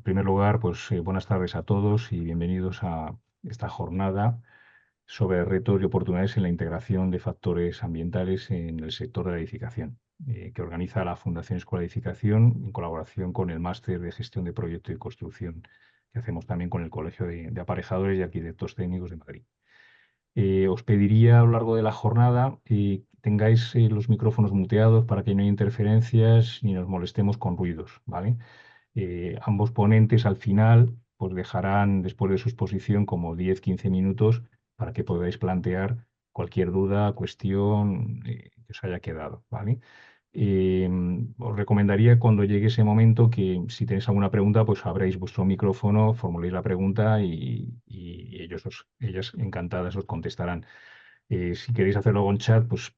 primer lugar, pues buenas tardes a todos y bienvenidos a esta jornada sobre retos y oportunidades en la integración de factores ambientales en el sector de la edificación, que organiza la Fundación Escuela de Edificación en colaboración con el Máster de Gestión de Proyecto y Construcción que hacemos también con el Colegio de Aparejadores y Arquitectos Técnicos de Madrid. Os pediría a lo largo de la jornada que tengáis los micrófonos muteados para que no haya interferencias ni nos molestemos con ruidos, ¿vale? Ambos ponentes al final pues dejarán después de su exposición como 10-15 minutos para que podáis plantear cualquier duda, cuestión que os haya quedado, ¿vale? Eh, Os recomendaría cuando llegue ese momento que si tenéis alguna pregunta, pues abráis vuestro micrófono, formuléis la pregunta y ellas encantadas os contestarán. Si queréis hacerlo con chat, pues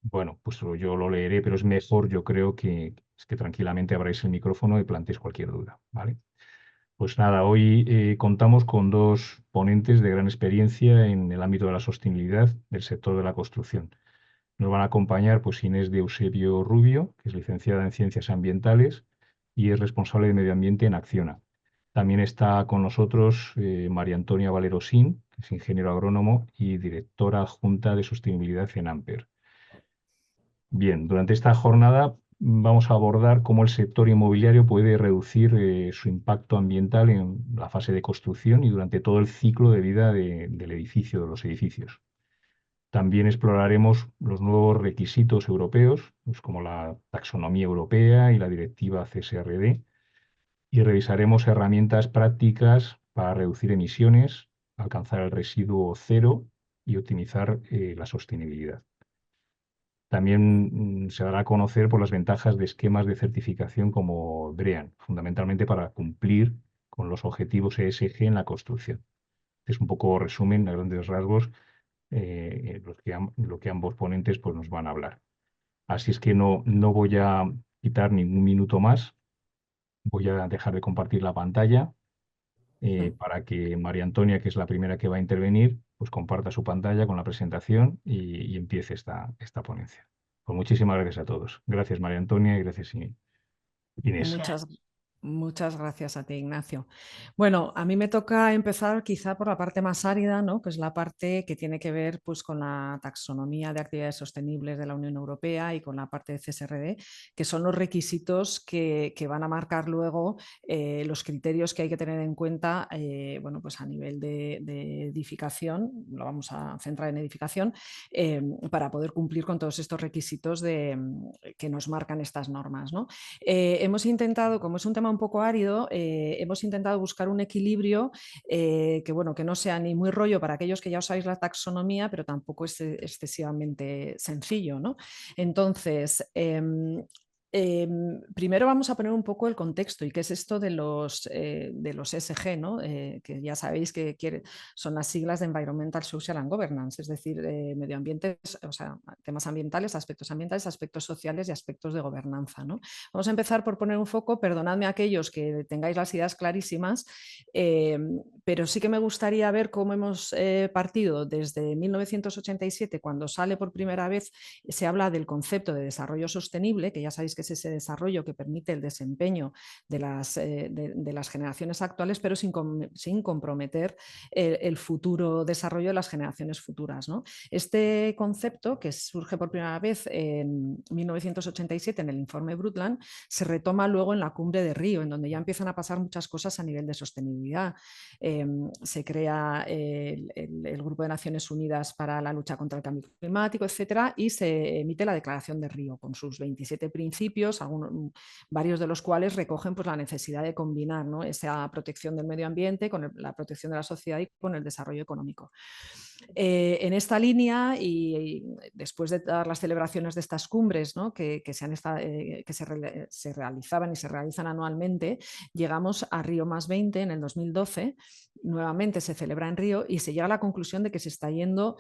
bueno, pues yo lo leeré, pero es mejor, yo creo que tranquilamente abráis el micrófono y planteéis cualquier duda, ¿vale? Pues nada, hoy contamos con dos ponentes de gran experiencia en el ámbito de la sostenibilidad del sector de la construcción. Nos van a acompañar pues Inés de Eusebio Rubio, que es licenciada en Ciencias Ambientales y es responsable de Medio Ambiente en Acciona. También está con nosotros María Antonia Valerosín, que es ingeniero agrónomo y directora adjunta de Sostenibilidad en Amper. Bien, durante esta jornada vamos a abordar cómo el sector inmobiliario puede reducir su impacto ambiental en la fase de construcción y durante todo el ciclo de vida del edificio, de los edificios. También exploraremos los nuevos requisitos europeos, pues como la taxonomía europea y la directiva CSRD, y revisaremos herramientas prácticas para reducir emisiones, alcanzar el residuo cero y optimizar la sostenibilidad. También se dará a conocer por las ventajas de esquemas de certificación como BREEAM, fundamentalmente para cumplir con los objetivos ESG en la construcción. Es un poco resumen a grandes rasgos lo que ambos ponentes pues, nos van a hablar. Así es que no voy a quitar ningún minuto más. Voy a dejar de compartir la pantalla para que María Antonia, que es la primera que va a intervenir, pues comparta su pantalla con la presentación y empiece esta ponencia. Pues muchísimas gracias a todos. Gracias María Antonia y gracias Inés. Muchas, muchas gracias a ti, Ignacio. Bueno, a mí me toca empezar quizá por la parte más árida, ¿no? Que es la parte que tiene que ver pues, con la taxonomía de actividades sostenibles de la Unión Europea y con la parte de CSRD, que son los requisitos que van a marcar luego los criterios que hay que tener en cuenta bueno, pues a nivel de edificación, lo vamos a centrar en edificación, para poder cumplir con todos estos requisitos que nos marcan estas normas, ¿no? Hemos intentado, como es un tema un poco árido, hemos intentado buscar un equilibrio bueno, que no sea ni muy rollo para aquellos que ya os sabéis la taxonomía, pero tampoco es excesivamente sencillo, ¿no? Entonces, primero vamos a poner un poco el contexto y qué es esto de los ESG, ¿no? Que ya sabéis que son las siglas de Environmental, Social and Governance, es decir, medio ambiente, o sea, temas ambientales, aspectos sociales y aspectos de gobernanza, ¿no? Vamos a empezar por poner un foco, perdonadme a aquellos que tengáis las ideas clarísimas, pero sí que me gustaría ver cómo hemos partido desde 1987, cuando sale por primera vez, se habla del concepto de desarrollo sostenible, que ya sabéis que es ese desarrollo que permite el desempeño de las generaciones actuales, pero sin comprometer el futuro desarrollo de las generaciones futuras, ¿no? Este concepto, que surge por primera vez en 1987 en el informe Brundtland, se retoma luego en la cumbre de Río, en donde ya empiezan a pasar muchas cosas a nivel de sostenibilidad. Se crea el Grupo de Naciones Unidas para la lucha contra el cambio climático, etcétera, y se emite la Declaración de Río con sus 27 principios, varios de los cuales recogen pues, la necesidad de combinar, ¿no? esa protección del medio ambiente con la protección de la sociedad y con el desarrollo económico. En esta línea y después de todas las celebraciones de estas cumbres, ¿no? que se realizaban y se realizan anualmente, llegamos a Río +20 en el 2012, nuevamente se celebra en Río y se llega a la conclusión de que se está yendo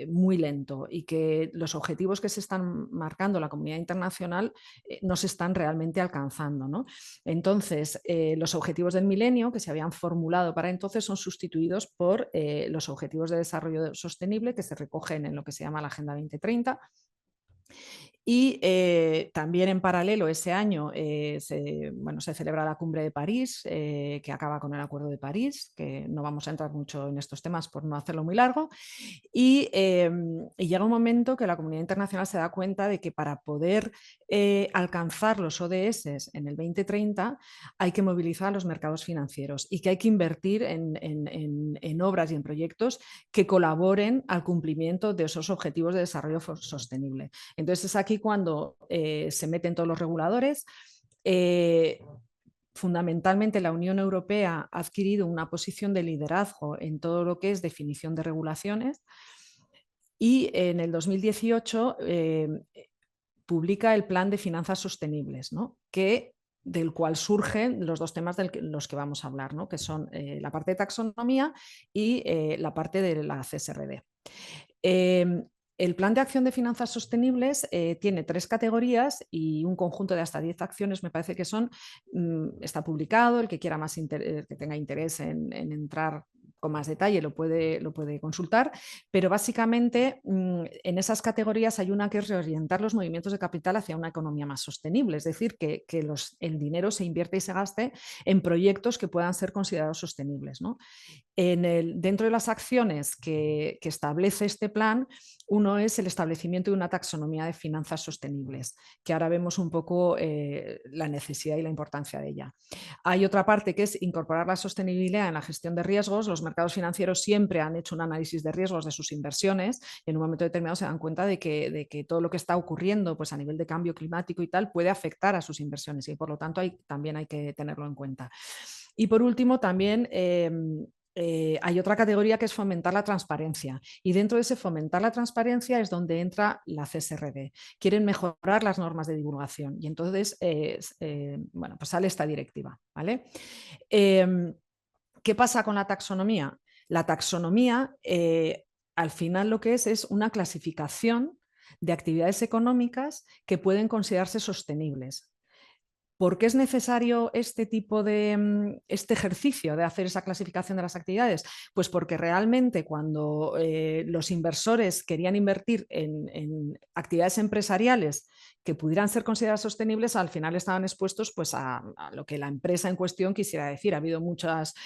muy lento y que los objetivos que se están marcando la comunidad internacional no se están realmente alcanzando, ¿no? Entonces, los objetivos del milenio que se habían formulado para entonces son sustituidos por los objetivos de desarrollo sostenible que se recogen en lo que se llama la Agenda 2030 Y también en paralelo ese año se celebra la Cumbre de París, que acaba con el Acuerdo de París, que no vamos a entrar mucho en estos temas por no hacerlo muy largo. Y llega un momento que la comunidad internacional se da cuenta de que para poder alcanzar los ODS en el 2030 hay que movilizar a los mercados financieros y que hay que invertir en obras y en proyectos que colaboren al cumplimiento de esos objetivos de desarrollo sostenible. Entonces es aquí cuando se meten todos los reguladores. Fundamentalmente la Unión Europea ha adquirido una posición de liderazgo en todo lo que es definición de regulaciones y en el 2018 publica el Plan de Finanzas Sostenibles, ¿no? Del cual surgen los dos temas de los que vamos a hablar, ¿no? Que son la parte de taxonomía y la parte de la CSRD. El Plan de Acción de Finanzas Sostenibles tiene 3 categorías y un conjunto de hasta 10 acciones, me parece que son, está publicado, el que quiera más que tenga interés en entrar con más detalle lo puede consultar, pero básicamente en esas categorías hay una que es reorientar los movimientos de capital hacia una economía más sostenible, es decir, que el dinero se invierte y se gaste en proyectos que puedan ser considerados sostenibles, ¿no? Dentro de las acciones que establece este plan, uno es el establecimiento de una taxonomía de finanzas sostenibles, que ahora vemos un poco la necesidad y la importancia de ella. Hay otra parte que es incorporar la sostenibilidad en la gestión de riesgos. Los mercados financieros siempre han hecho un análisis de riesgos de sus inversiones y en un momento determinado se dan cuenta de que todo lo que está ocurriendo pues, a nivel de cambio climático y tal puede afectar a sus inversiones y por lo tanto también hay que tenerlo en cuenta. Y por último, también hay otra categoría que es fomentar la transparencia y dentro de ese fomentar la transparencia es donde entra la CSRD. Quieren mejorar las normas de divulgación y entonces bueno, pues sale esta directiva. ¿Vale? ¿Qué pasa con la taxonomía? La taxonomía al final lo que es una clasificación de actividades económicas que pueden considerarse sostenibles. ¿Por qué es necesario este tipo de este ejercicio de hacer esa clasificación de las actividades? Pues porque realmente cuando los inversores querían invertir en actividades empresariales que pudieran ser consideradas sostenibles, al final estaban expuestos pues, a lo que la empresa en cuestión quisiera decir. Ha habido muchos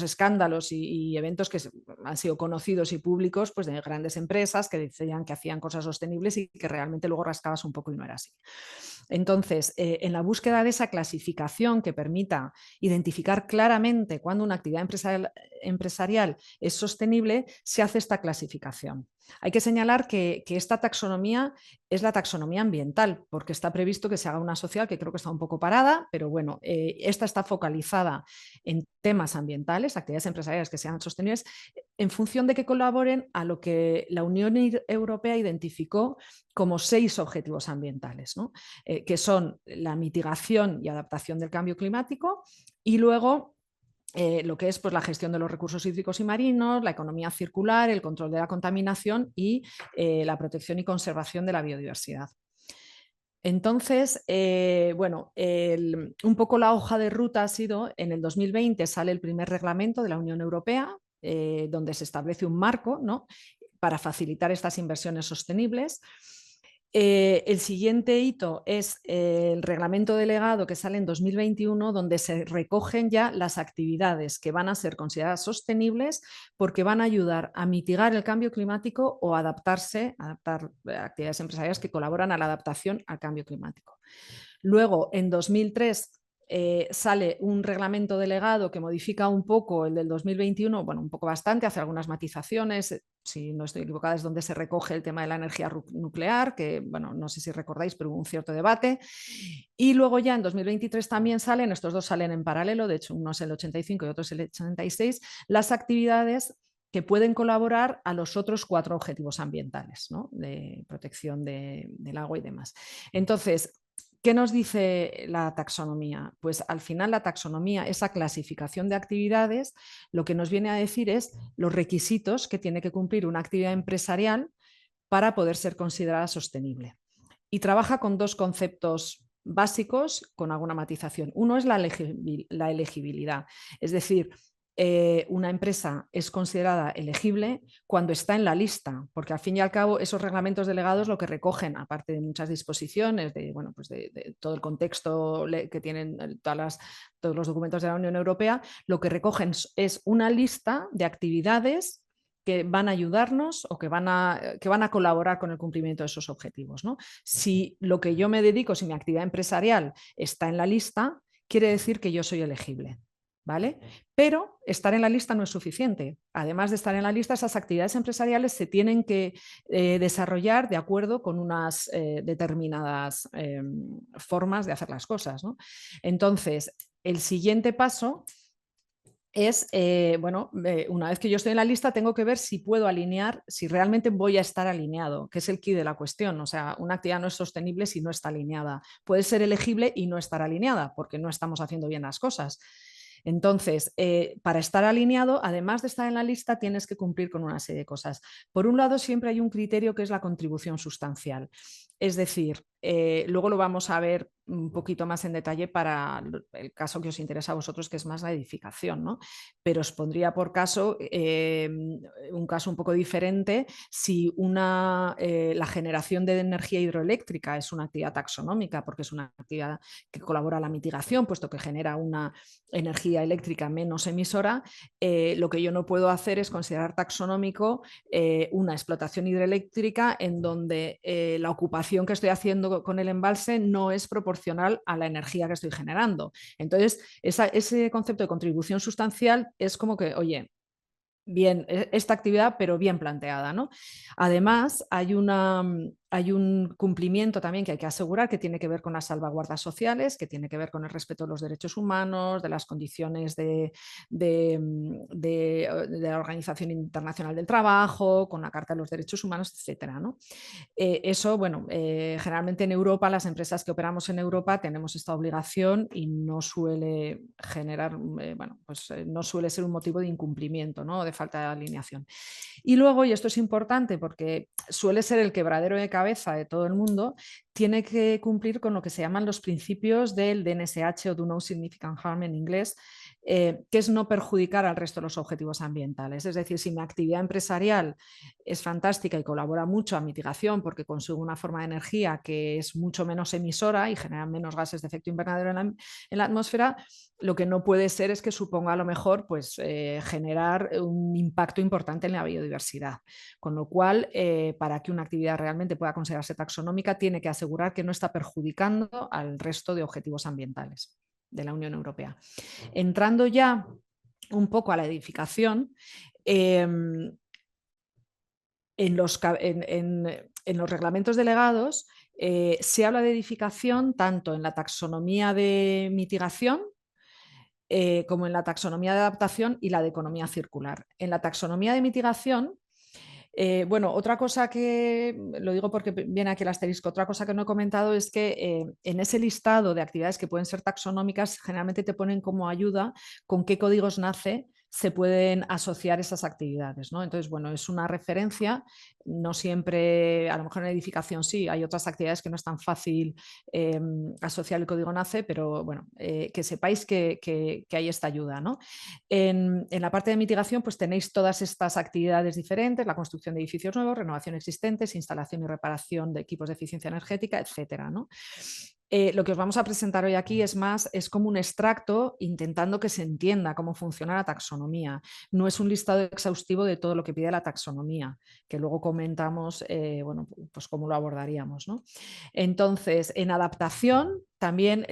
escándalos y eventos que han sido conocidos y públicos pues, de grandes empresas que decían que hacían cosas sostenibles y que realmente luego rascabas un poco y no era así. Entonces, en la búsqueda de esa clasificación que permita identificar claramente cuándo una actividad empresarial es sostenible, se hace esta clasificación. Hay que señalar que esta taxonomía es la taxonomía ambiental, porque está previsto que se haga una social que creo que está un poco parada, pero bueno, esta está focalizada en temas ambientales, actividades empresariales que sean sostenibles, en función de que colaboren a lo que la Unión Europea identificó como 6 objetivos ambientales, ¿no? Que son la mitigación y adaptación del cambio climático y luego lo que es pues, la gestión de los recursos hídricos y marinos, la economía circular, el control de la contaminación y la protección y conservación de la biodiversidad. Entonces, bueno, un poco la hoja de ruta ha sido, en el 2020 sale el primer reglamento de la Unión Europea, donde se establece un marco, ¿no?, para facilitar estas inversiones sostenibles. El siguiente hito es el reglamento delegado que sale en 2021, donde se recogen ya las actividades que van a ser consideradas sostenibles porque van a ayudar a mitigar el cambio climático o adaptar actividades empresariales que colaboran a la adaptación al cambio climático. Luego, en 2003, sale un reglamento delegado que modifica un poco el del 2021, bueno, un poco bastante, hace algunas matizaciones, si no estoy equivocada es donde se recoge el tema de la energía nuclear, que bueno, no sé si recordáis, pero hubo un cierto debate. Y luego ya en 2023 también salen, estos dos salen en paralelo, de hecho uno es el 85 y otro es el 86, las actividades que pueden colaborar a los otros 4 objetivos ambientales, ¿no?, de protección del agua y demás. Entonces, ¿qué nos dice la taxonomía? Pues al final la taxonomía, esa clasificación de actividades, lo que nos viene a decir es los requisitos que tiene que cumplir una actividad empresarial para poder ser considerada sostenible. Y trabaja con 2 conceptos básicos con alguna matización. Uno es la elegibilidad, es decir, una empresa es considerada elegible cuando está en la lista, porque al fin y al cabo esos reglamentos delegados lo que recogen, aparte de muchas disposiciones, bueno, pues de todo el contexto que tienen todos los documentos de la Unión Europea, lo que recogen es una lista de actividades que van a ayudarnos o que van a colaborar con el cumplimiento de esos objetivos, ¿no? Si lo que yo me dedico, si mi actividad empresarial está en la lista, quiere decir que yo soy elegible. ¿Vale? Pero estar en la lista no es suficiente. Además de estar en la lista, esas actividades empresariales se tienen que desarrollar de acuerdo con unas determinadas formas de hacer las cosas, ¿no? Entonces, el siguiente paso es, una vez que yo estoy en la lista, tengo que ver si puedo alinear, si realmente voy a estar alineado, que es el quid de la cuestión. O sea, una actividad no es sostenible si no está alineada. Puede ser elegible y no estar alineada, porque no estamos haciendo bien las cosas. Entonces, para estar alineado, además de estar en la lista, tienes que cumplir con una serie de cosas. Por un lado, siempre hay un criterio que es la contribución sustancial. Es decir, luego lo vamos a ver un poquito más en detalle para el caso que os interesa a vosotros, que es más la edificación, ¿no? Pero os pondría por caso un caso un poco diferente si la generación de energía hidroeléctrica es una actividad taxonómica, porque es una actividad que colabora a la mitigación, puesto que genera una energía eléctrica menos emisora, lo que yo no puedo hacer es considerar taxonómico una explotación hidroeléctrica en donde la ocupación que estoy haciendo con el embalse no es proporcional a la energía que estoy generando. Entonces, ese concepto de contribución sustancial es como que, oye, bien esta actividad, pero bien planteada, ¿no? Además, hay un cumplimiento también que hay que asegurar que tiene que ver con las salvaguardas sociales, que tiene que ver con el respeto de los derechos humanos, de las condiciones de la Organización Internacional del Trabajo, con la Carta de los Derechos Humanos, etcétera, ¿no? Eso, bueno, generalmente en Europa, las empresas que operamos en Europa tenemos esta obligación y no suele generar, no suele ser un motivo de incumplimiento, ¿no? De falta de alineación. Y luego, y esto es importante porque suele ser el quebradero de cabeza de todo el mundo, tiene que cumplir con lo que se llaman los principios del DNSH o Do No Significant Harm en inglés, que es no perjudicar al resto de los objetivos ambientales. Es decir, si mi actividad empresarial es fantástica y colabora mucho a mitigación porque consigo una forma de energía que es mucho menos emisora y genera menos gases de efecto invernadero en la atmósfera, lo que no puede ser es que suponga a lo mejor pues, generar un impacto importante en la biodiversidad. Con lo cual, para que una actividad realmente pueda considerarse taxonómica, tiene que asegurar que no está perjudicando al resto de objetivos ambientales de la Unión Europea. Entrando ya un poco a la edificación, en los reglamentos delegados se habla de edificación tanto en la taxonomía de mitigación como en la taxonomía de adaptación y la de economía circular. En la taxonomía de mitigación, otra cosa que, lo digo porque viene aquí el asterisco, otra cosa que no he comentado es que en ese listado de actividades que pueden ser taxonómicas, generalmente te ponen como ayuda con qué códigos NACE se pueden asociar esas actividades, ¿no? Entonces, bueno, es una referencia, no siempre, a lo mejor en edificación sí, hay otras actividades que no es tan fácil asociar el código NACE, pero bueno, que sepáis que hay esta ayuda, ¿no? En la parte de mitigación, pues tenéis todas estas actividades diferentes, la construcción de edificios nuevos, renovación existentes, instalación y reparación de equipos de eficiencia energética, etcétera, ¿no? Lo que os vamos a presentar hoy aquí es como un extracto intentando que se entienda cómo funciona la taxonomía. No es un listado exhaustivo de todo lo que pide la taxonomía, que luego comentamos, pues cómo lo abordaríamos, ¿no? Entonces, en adaptación, también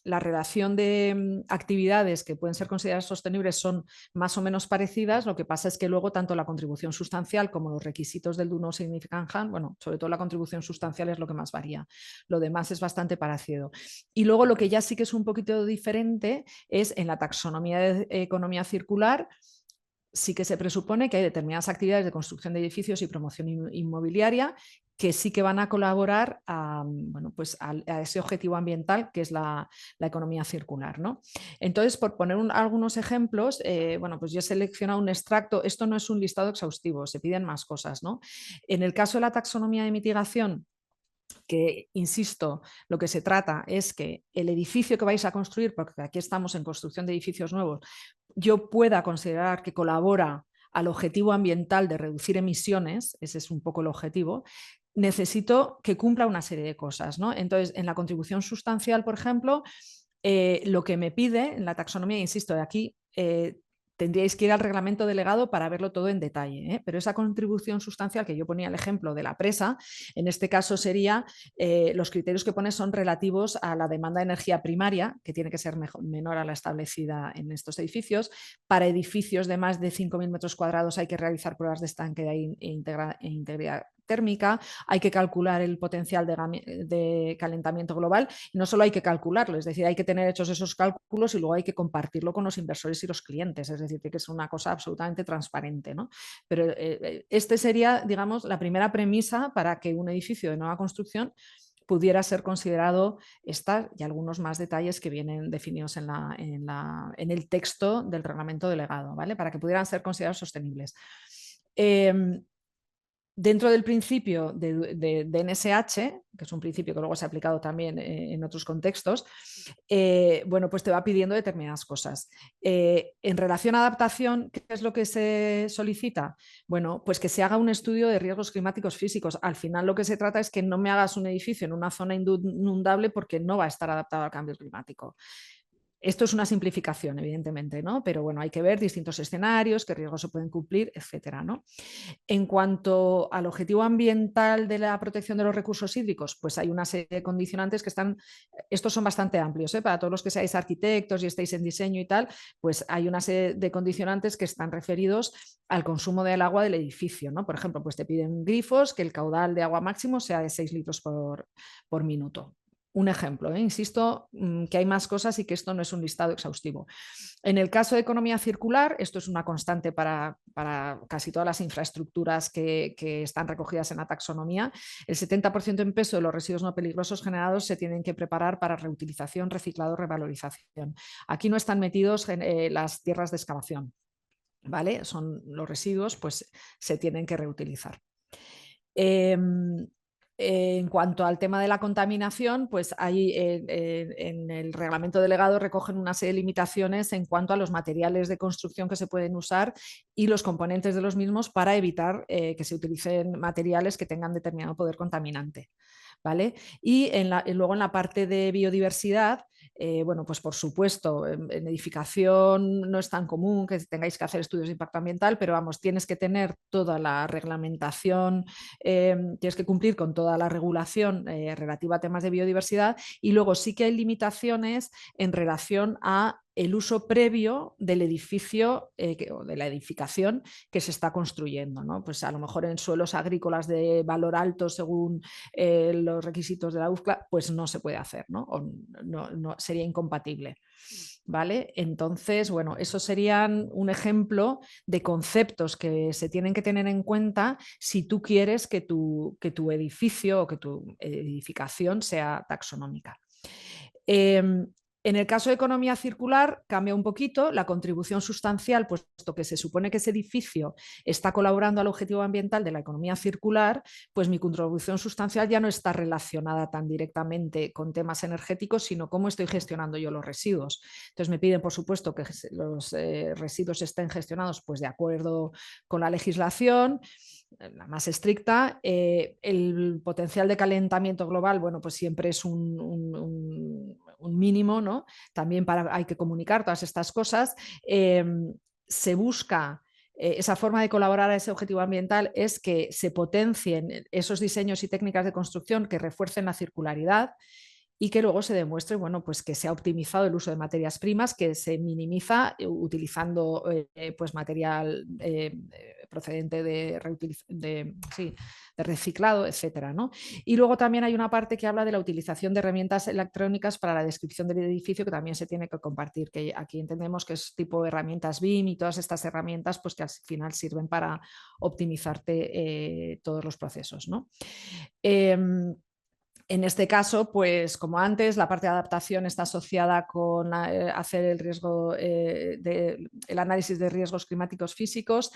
la relación de actividades que pueden ser consideradas sostenibles son más o menos parecidas. Lo que pasa es que luego tanto la contribución sustancial como los requisitos del Do No Significant Harm, bueno, sobre todo la contribución sustancial es lo que más varía. Lo demás es bastante parecido. Y luego lo que ya sí que es un poquito diferente es en la taxonomía de economía circular. Sí que se presupone que hay determinadas actividades de construcción de edificios y promoción inmobiliaria que sí que van a colaborar a ese objetivo ambiental que es la economía circular, ¿no? Entonces, por poner algunos ejemplos, pues yo he seleccionado un extracto, esto no es un listado exhaustivo, se piden más cosas, ¿no? En el caso de la taxonomía de mitigación, que, insisto, lo que se trata es que el edificio que vais a construir, porque aquí estamos en construcción de edificios nuevos, yo pueda considerar que colabora al objetivo ambiental de reducir emisiones, ese es un poco el objetivo, necesito que cumpla una serie de cosas, ¿no? Entonces, en la contribución sustancial, por ejemplo, lo que me pide en la taxonomía, insisto, de aquí tendríais que ir al reglamento delegado para verlo todo en detalle, ¿eh? Pero esa contribución sustancial que yo ponía el ejemplo de la presa, en este caso sería, los criterios que pone son relativos a la demanda de energía primaria, que tiene que ser menor a la establecida en estos edificios. Para edificios de más de 5.000 metros cuadrados hay que realizar pruebas de estanque e integridad térmica, hay que calcular el potencial de calentamiento global, y no solo hay que calcularlo, es decir, hay que tener hechos esos cálculos y luego hay que compartirlo con los inversores y los clientes, es decir, que es una cosa absolutamente transparente, ¿no? Pero este sería, digamos, la primera premisa para que un edificio de nueva construcción pudiera ser considerado esta y algunos más detalles que vienen definidos en el texto del reglamento delegado, ¿vale? Para que pudieran ser considerados sostenibles. Dentro del principio de NSH, que es un principio que luego se ha aplicado también en otros contextos, bueno, pues te va pidiendo determinadas cosas. En relación a adaptación, ¿qué es lo que se solicita? Bueno, pues que se haga un estudio de riesgos climáticos físicos. Al final lo que se trata es que no me hagas un edificio en una zona inundable porque no va a estar adaptado al cambio climático. Esto es una simplificación, evidentemente, ¿no? Pero bueno, hay que ver distintos escenarios, qué riesgos se pueden cumplir, etcétera, ¿no? En cuanto al objetivo ambiental de la protección de los recursos hídricos, pues hay una serie de condicionantes que están, estos son bastante amplios, ¿eh? Para todos los que seáis arquitectos y estéis en diseño y tal, pues hay una serie de condicionantes que están referidos al consumo del agua del edificio, ¿no? Por ejemplo, pues te piden grifos que el caudal de agua máximo sea de 6 litros por minuto. Un ejemplo, insisto que hay más cosas y que esto no es un listado exhaustivo. En el caso de economía circular, esto es una constante para casi todas las infraestructuras que están recogidas en la taxonomía. El 70% en peso de los residuos no peligrosos generados se tienen que preparar para reutilización, reciclado, revalorización. Aquí no están metidos las tierras de excavación, ¿vale? Son los residuos, pues se tienen que reutilizar. En cuanto al tema de la contaminación, pues ahí en el reglamento delegado recogen una serie de limitaciones en cuanto a los materiales de construcción que se pueden usar y los componentes de los mismos para evitar que se utilicen materiales que tengan determinado poder contaminante. ¿Vale? Y luego en la parte de biodiversidad, bueno, pues por supuesto, en edificación no es tan común que tengáis que hacer estudios de impacto ambiental, pero vamos, tienes que tener toda la reglamentación, tienes que cumplir con toda la regulación relativa a temas de biodiversidad, y luego sí que hay limitaciones en relación a el uso previo del edificio o de la edificación que se está construyendo, ¿no? Pues a lo mejor en suelos agrícolas de valor alto según los requisitos de la USCLA, pues no se puede hacer, ¿no? O no sería incompatible. ¿Vale? Entonces, bueno, eso serían un ejemplo de conceptos que se tienen que tener en cuenta si tú quieres que tu edificio o que tu edificación sea taxonómica. En el caso de economía circular cambia un poquito la contribución sustancial, puesto que se supone que ese edificio está colaborando al objetivo ambiental de la economía circular, pues mi contribución sustancial ya no está relacionada tan directamente con temas energéticos, sino cómo estoy gestionando yo los residuos. Entonces me piden, por supuesto, que los residuos estén gestionados pues, de acuerdo con la legislación, la más estricta. El potencial de calentamiento global, bueno, pues siempre es un mínimo, ¿no? También hay que comunicar todas estas cosas. Se busca esa forma de colaborar a ese objetivo ambiental es que se potencien esos diseños y técnicas de construcción que refuercen la circularidad y que luego se demuestre, bueno, pues que se ha optimizado el uso de materias primas, que se minimiza utilizando pues material procedente de reciclado, etcétera, ¿no? Y luego también hay una parte que habla de la utilización de herramientas electrónicas para la descripción del edificio, que también se tiene que compartir, que aquí entendemos que es tipo herramientas BIM y todas estas herramientas pues que al final sirven para optimizarte todos los procesos, ¿no? En este caso, pues como antes, la parte de adaptación está asociada con hacer el análisis de riesgos climáticos físicos.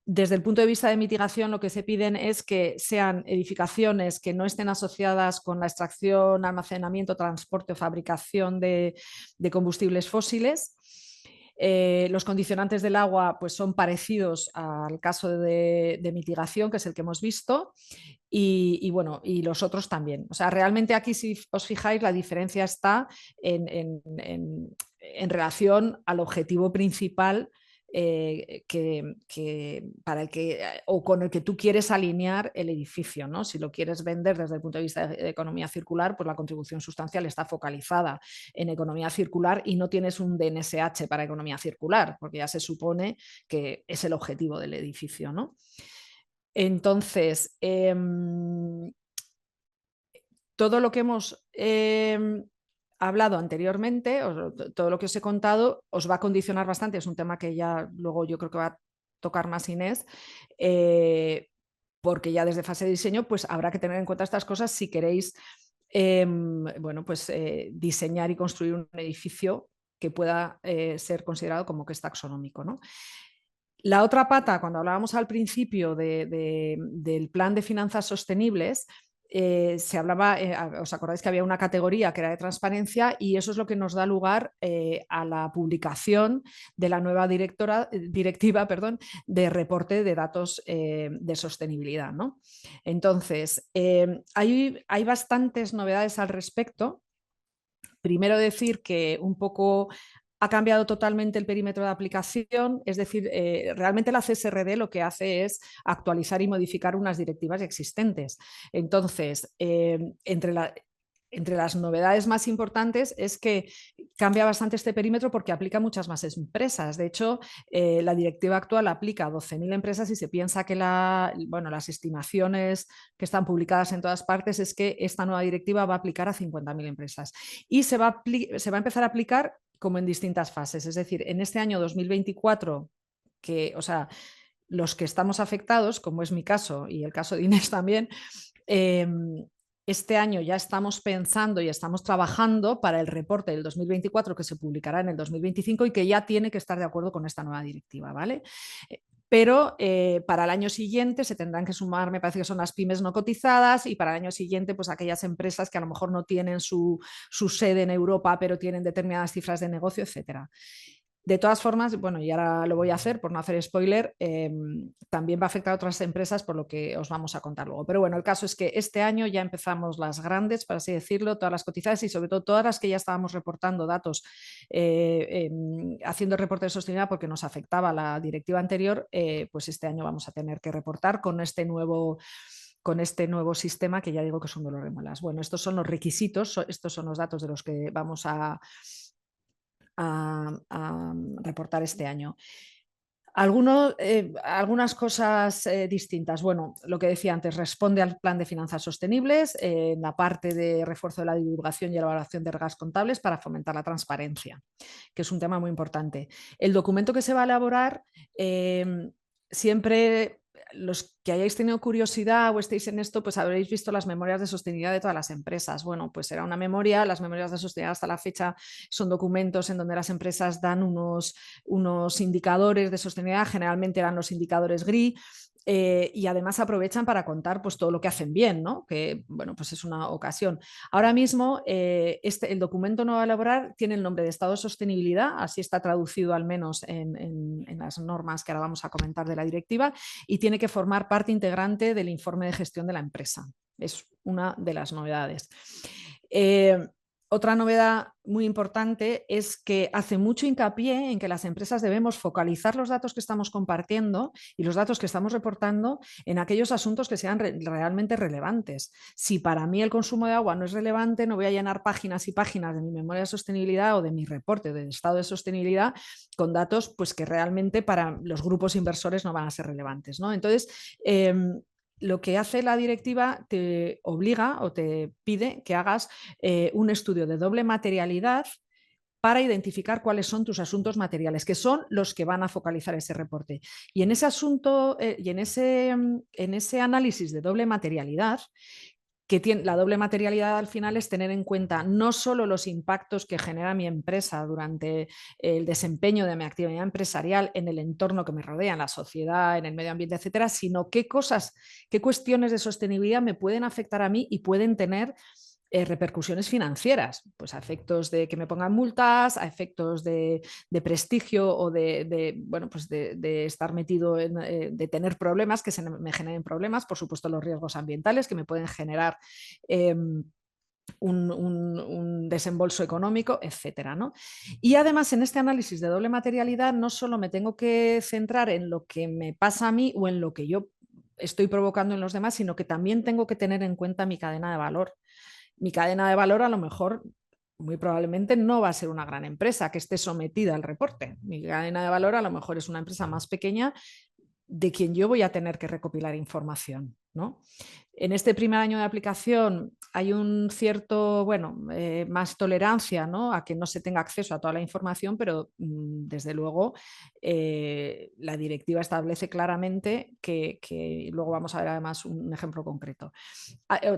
Desde el punto de vista de mitigación, lo que se piden es que sean edificaciones que no estén asociadas con la extracción, almacenamiento, transporte o fabricación de combustibles fósiles. Los condicionantes del agua pues, son parecidos al caso de mitigación, que es el que hemos visto, bueno, y los otros también. O sea, realmente aquí, si os fijáis, la diferencia está en relación al objetivo principal para el que o con el que tú quieres alinear el edificio, ¿no? Si lo quieres vender desde el punto de vista de economía circular, pues la contribución sustancial está focalizada en economía circular y no tienes un DNSH para economía circular, porque ya se supone que es el objetivo del edificio, ¿no? Entonces, todo lo que hemos hablado anteriormente, todo lo que os he contado, os va a condicionar bastante. Es un tema que ya luego yo creo que va a tocar más Inés, porque ya desde fase de diseño pues habrá que tener en cuenta estas cosas si queréis bueno, pues, diseñar y construir un edificio que pueda ser considerado como que es taxonómico, ¿no? La otra pata, cuando hablábamos al principio del plan de finanzas sostenibles, se hablaba, os acordáis que había una categoría que era de transparencia y eso es lo que nos da lugar a la publicación de la nueva directiva de reporte de datos de sostenibilidad, ¿no? Entonces, hay bastantes novedades al respecto. Primero decir que un poco ha cambiado totalmente el perímetro de aplicación, es decir, realmente la CSRD lo que hace es actualizar y modificar unas directivas existentes. Entonces, entre las novedades más importantes es que cambia bastante este perímetro porque aplica a muchas más empresas. De hecho, la directiva actual aplica a 12.000 empresas y se piensa que las estimaciones que están publicadas en todas partes es que esta nueva directiva va a aplicar a 50.000 empresas. Y se va a empezar a aplicar como en distintas fases. Es decir, en este año 2024, o sea, los que estamos afectados, como es mi caso y el caso de Inés también, este año ya estamos pensando y estamos trabajando para el reporte del 2024 que se publicará en el 2025 y que ya tiene que estar de acuerdo con esta nueva directiva, ¿vale? Pero para el año siguiente se tendrán que sumar, me parece que son las pymes no cotizadas, y para el año siguiente pues aquellas empresas que a lo mejor no tienen su sede en Europa pero tienen determinadas cifras de negocio, etcétera. De todas formas, bueno, y ahora lo voy a hacer por no hacer spoiler, también va a afectar a otras empresas por lo que os vamos a contar luego. Pero bueno, el caso es que este año ya empezamos las grandes, por así decirlo, todas las cotizadas y sobre todo todas las que ya estábamos reportando datos, haciendo reporte de sostenibilidad porque nos afectaba la directiva anterior, pues este año vamos a tener que reportar con este nuevo sistema que ya digo que es un dolor de muelas. Bueno, estos son los requisitos, estos son los datos de los que vamos a reportar este año. Algunas cosas distintas. Bueno, lo que decía antes, responde al plan de finanzas sostenibles en la parte de refuerzo de la divulgación y elaboración de reglas contables para fomentar la transparencia, que es un tema muy importante. El documento que se va a elaborar, siempre los que hayáis tenido curiosidad o estéis en esto, pues habréis visto las memorias de sostenibilidad de todas las empresas. Bueno, pues era una memoria, las memorias de sostenibilidad hasta la fecha son documentos en donde las empresas dan unos indicadores de sostenibilidad, generalmente eran los indicadores GRI, y además aprovechan para contar pues todo lo que hacen bien, ¿no? Que bueno, pues es una ocasión. Ahora mismo el documento no va a elaborar tiene el nombre de estado de sostenibilidad, así está traducido al menos en las normas que ahora vamos a comentar de la directiva, y tiene que formar parte integrante del informe de gestión de la empresa. Es una de las novedades. Otra novedad muy importante es que hace mucho hincapié en que las empresas debemos focalizar los datos que estamos compartiendo y los datos que estamos reportando en aquellos asuntos que sean realmente relevantes. Si para mí el consumo de agua no es relevante, no voy a llenar páginas y páginas de mi memoria de sostenibilidad o de mi reporte del estado de sostenibilidad con datos pues, que realmente para los grupos inversores no van a ser relevantes, ¿no? Entonces, lo que hace la directiva te obliga o te pide que hagas un estudio de doble materialidad para identificar cuáles son tus asuntos materiales, que son los que van a focalizar ese reporte. Y en ese asunto y en ese análisis de doble materialidad, la doble materialidad al final es tener en cuenta no solo los impactos que genera mi empresa durante el desempeño de mi actividad empresarial en el entorno que me rodea, en la sociedad, en el medio ambiente, etcétera, sino qué cuestiones de sostenibilidad me pueden afectar a mí y pueden tener repercusiones financieras, pues a efectos de que me pongan multas, a efectos de prestigio o bueno, pues de estar metido de tener problemas, que me generen problemas, por supuesto los riesgos ambientales que me pueden generar un desembolso económico, etcétera, ¿no? Y además en este análisis de doble materialidad no solo me tengo que centrar en lo que me pasa a mí o en lo que yo estoy provocando en los demás, sino que también tengo que tener en cuenta mi cadena de valor. Mi cadena de valor a lo mejor muy probablemente no va a ser una gran empresa que esté sometida al reporte. Mi cadena de valor a lo mejor es una empresa más pequeña de quien yo voy a tener que recopilar información, ¿no? En este primer año de aplicación hay un cierto, bueno, más tolerancia, ¿no?, a que no se tenga acceso a toda la información, pero desde luego la directiva establece claramente que luego vamos a ver además un ejemplo concreto.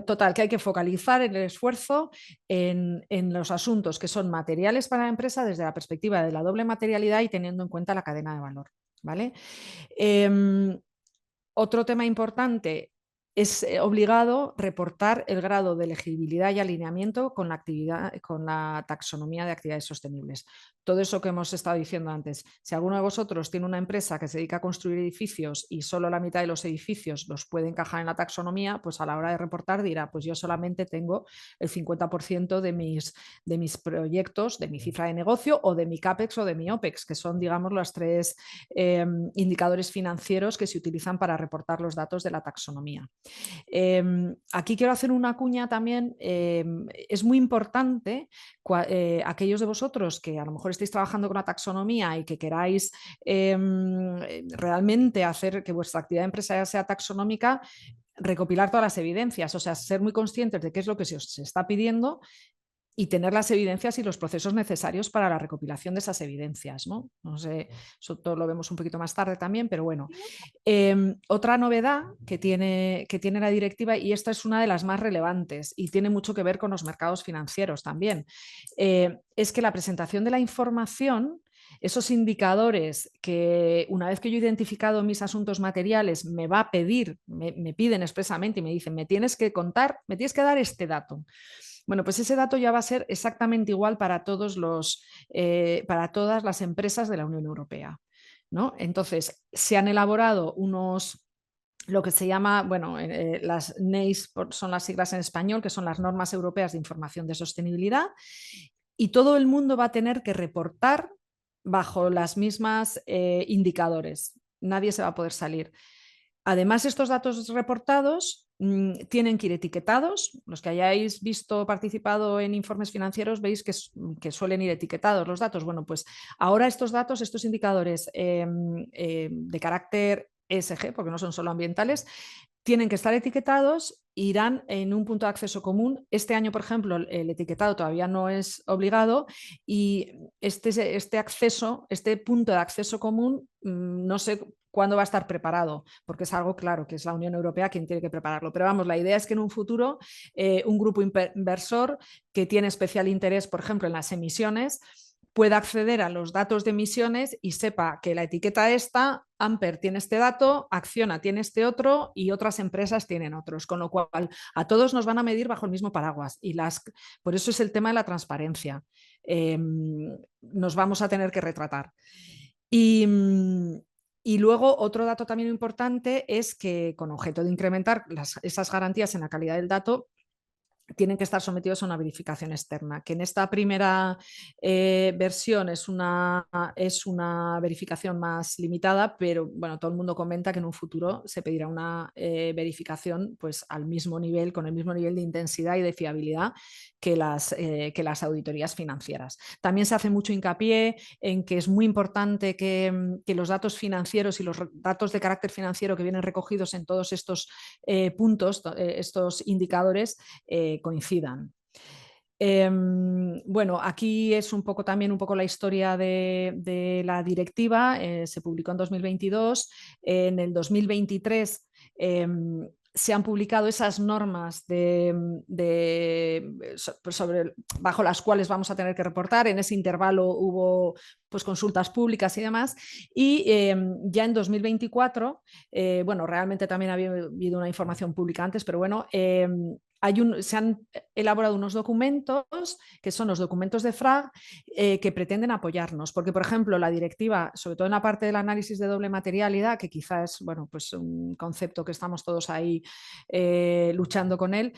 Total, que hay que focalizar el esfuerzo en los asuntos que son materiales para la empresa desde la perspectiva de la doble materialidad y teniendo en cuenta la cadena de valor, ¿vale? Otro tema importante es obligado reportar el grado de elegibilidad y alineamiento con la taxonomía de actividades sostenibles. Todo eso que hemos estado diciendo antes. Si alguno de vosotros tiene una empresa que se dedica a construir edificios y solo la mitad de los edificios los puede encajar en la taxonomía, pues a la hora de reportar dirá, pues yo solamente tengo el 50% de mis proyectos, de mi cifra de negocio o de mi CAPEX o de mi OPEX, que son, digamos, los tres indicadores financieros que se utilizan para reportar los datos de la taxonomía. Aquí quiero hacer una cuña también. Es muy importante aquellos de vosotros que a lo mejor estéis trabajando con la taxonomía y que queráis realmente hacer que vuestra actividad empresarial sea taxonómica, recopilar todas las evidencias, o sea, ser muy conscientes de qué es lo que se os está pidiendo y tener las evidencias y los procesos necesarios para la recopilación de esas evidencias, ¿no? No sé, eso todo lo vemos un poquito más tarde también, pero bueno. Otra novedad que tiene la directiva, y esta es una de las más relevantes y tiene mucho que ver con los mercados financieros también, es que la presentación de la información, esos indicadores que una vez que yo he identificado mis asuntos materiales me va a pedir, me piden expresamente y me dicen, me tienes que contar, me tienes que dar este dato. Bueno, pues ese dato ya va a ser exactamente igual para todas las empresas de la Unión Europea, ¿no? Entonces, se han elaborado lo que se llama, bueno, las NEIS son las siglas en español, que son las Normas Europeas de Información de Sostenibilidad, y todo el mundo va a tener que reportar bajo las mismas indicadores. Nadie se va a poder salir. Además, estos datos reportados tienen que ir etiquetados. Los que hayáis visto, participado en informes financieros, veis que suelen ir etiquetados los datos. Bueno, pues ahora estos datos, estos indicadores de carácter ESG, porque no son solo ambientales, tienen que estar etiquetados, irán en un punto de acceso común. Este año, por ejemplo, el etiquetado todavía no es obligado y este punto de acceso común, no sé cuándo va a estar preparado, porque es algo claro que es la Unión Europea quien tiene que prepararlo. Pero vamos, la idea es que en un futuro un grupo inversor que tiene especial interés, por ejemplo, en las emisiones, pueda acceder a los datos de emisiones y sepa que la etiqueta esta, Amper tiene este dato, Acciona tiene este otro y otras empresas tienen otros, con lo cual a todos nos van a medir bajo el mismo paraguas y por eso es el tema de la transparencia. Nos vamos a tener que retratar. Y luego otro dato también importante es que con objeto de incrementar esas garantías en la calidad del dato, tienen que estar sometidos a una verificación externa, que en esta primera versión es una verificación más limitada, pero bueno, todo el mundo comenta que en un futuro se pedirá una verificación pues al mismo nivel, con el mismo nivel de intensidad y de fiabilidad que las auditorías financieras. También se hace mucho hincapié en que es muy importante que los datos financieros y los datos de carácter financiero que vienen recogidos en todos estos puntos, estos indicadores, coincidan. Bueno, aquí es también un poco la historia de la directiva. Se publicó en 2022. En el 2023 se han publicado esas normas bajo las cuales vamos a tener que reportar. En ese intervalo hubo pues, consultas públicas y demás. Y ya en 2024, bueno, realmente también había habido una información pública antes, pero bueno, se han elaborado unos documentos que son los documentos de FRAG que pretenden apoyarnos, porque por ejemplo la directiva, sobre todo en la parte del análisis de doble materialidad, que quizás es bueno, pues un concepto que estamos todos ahí luchando con él,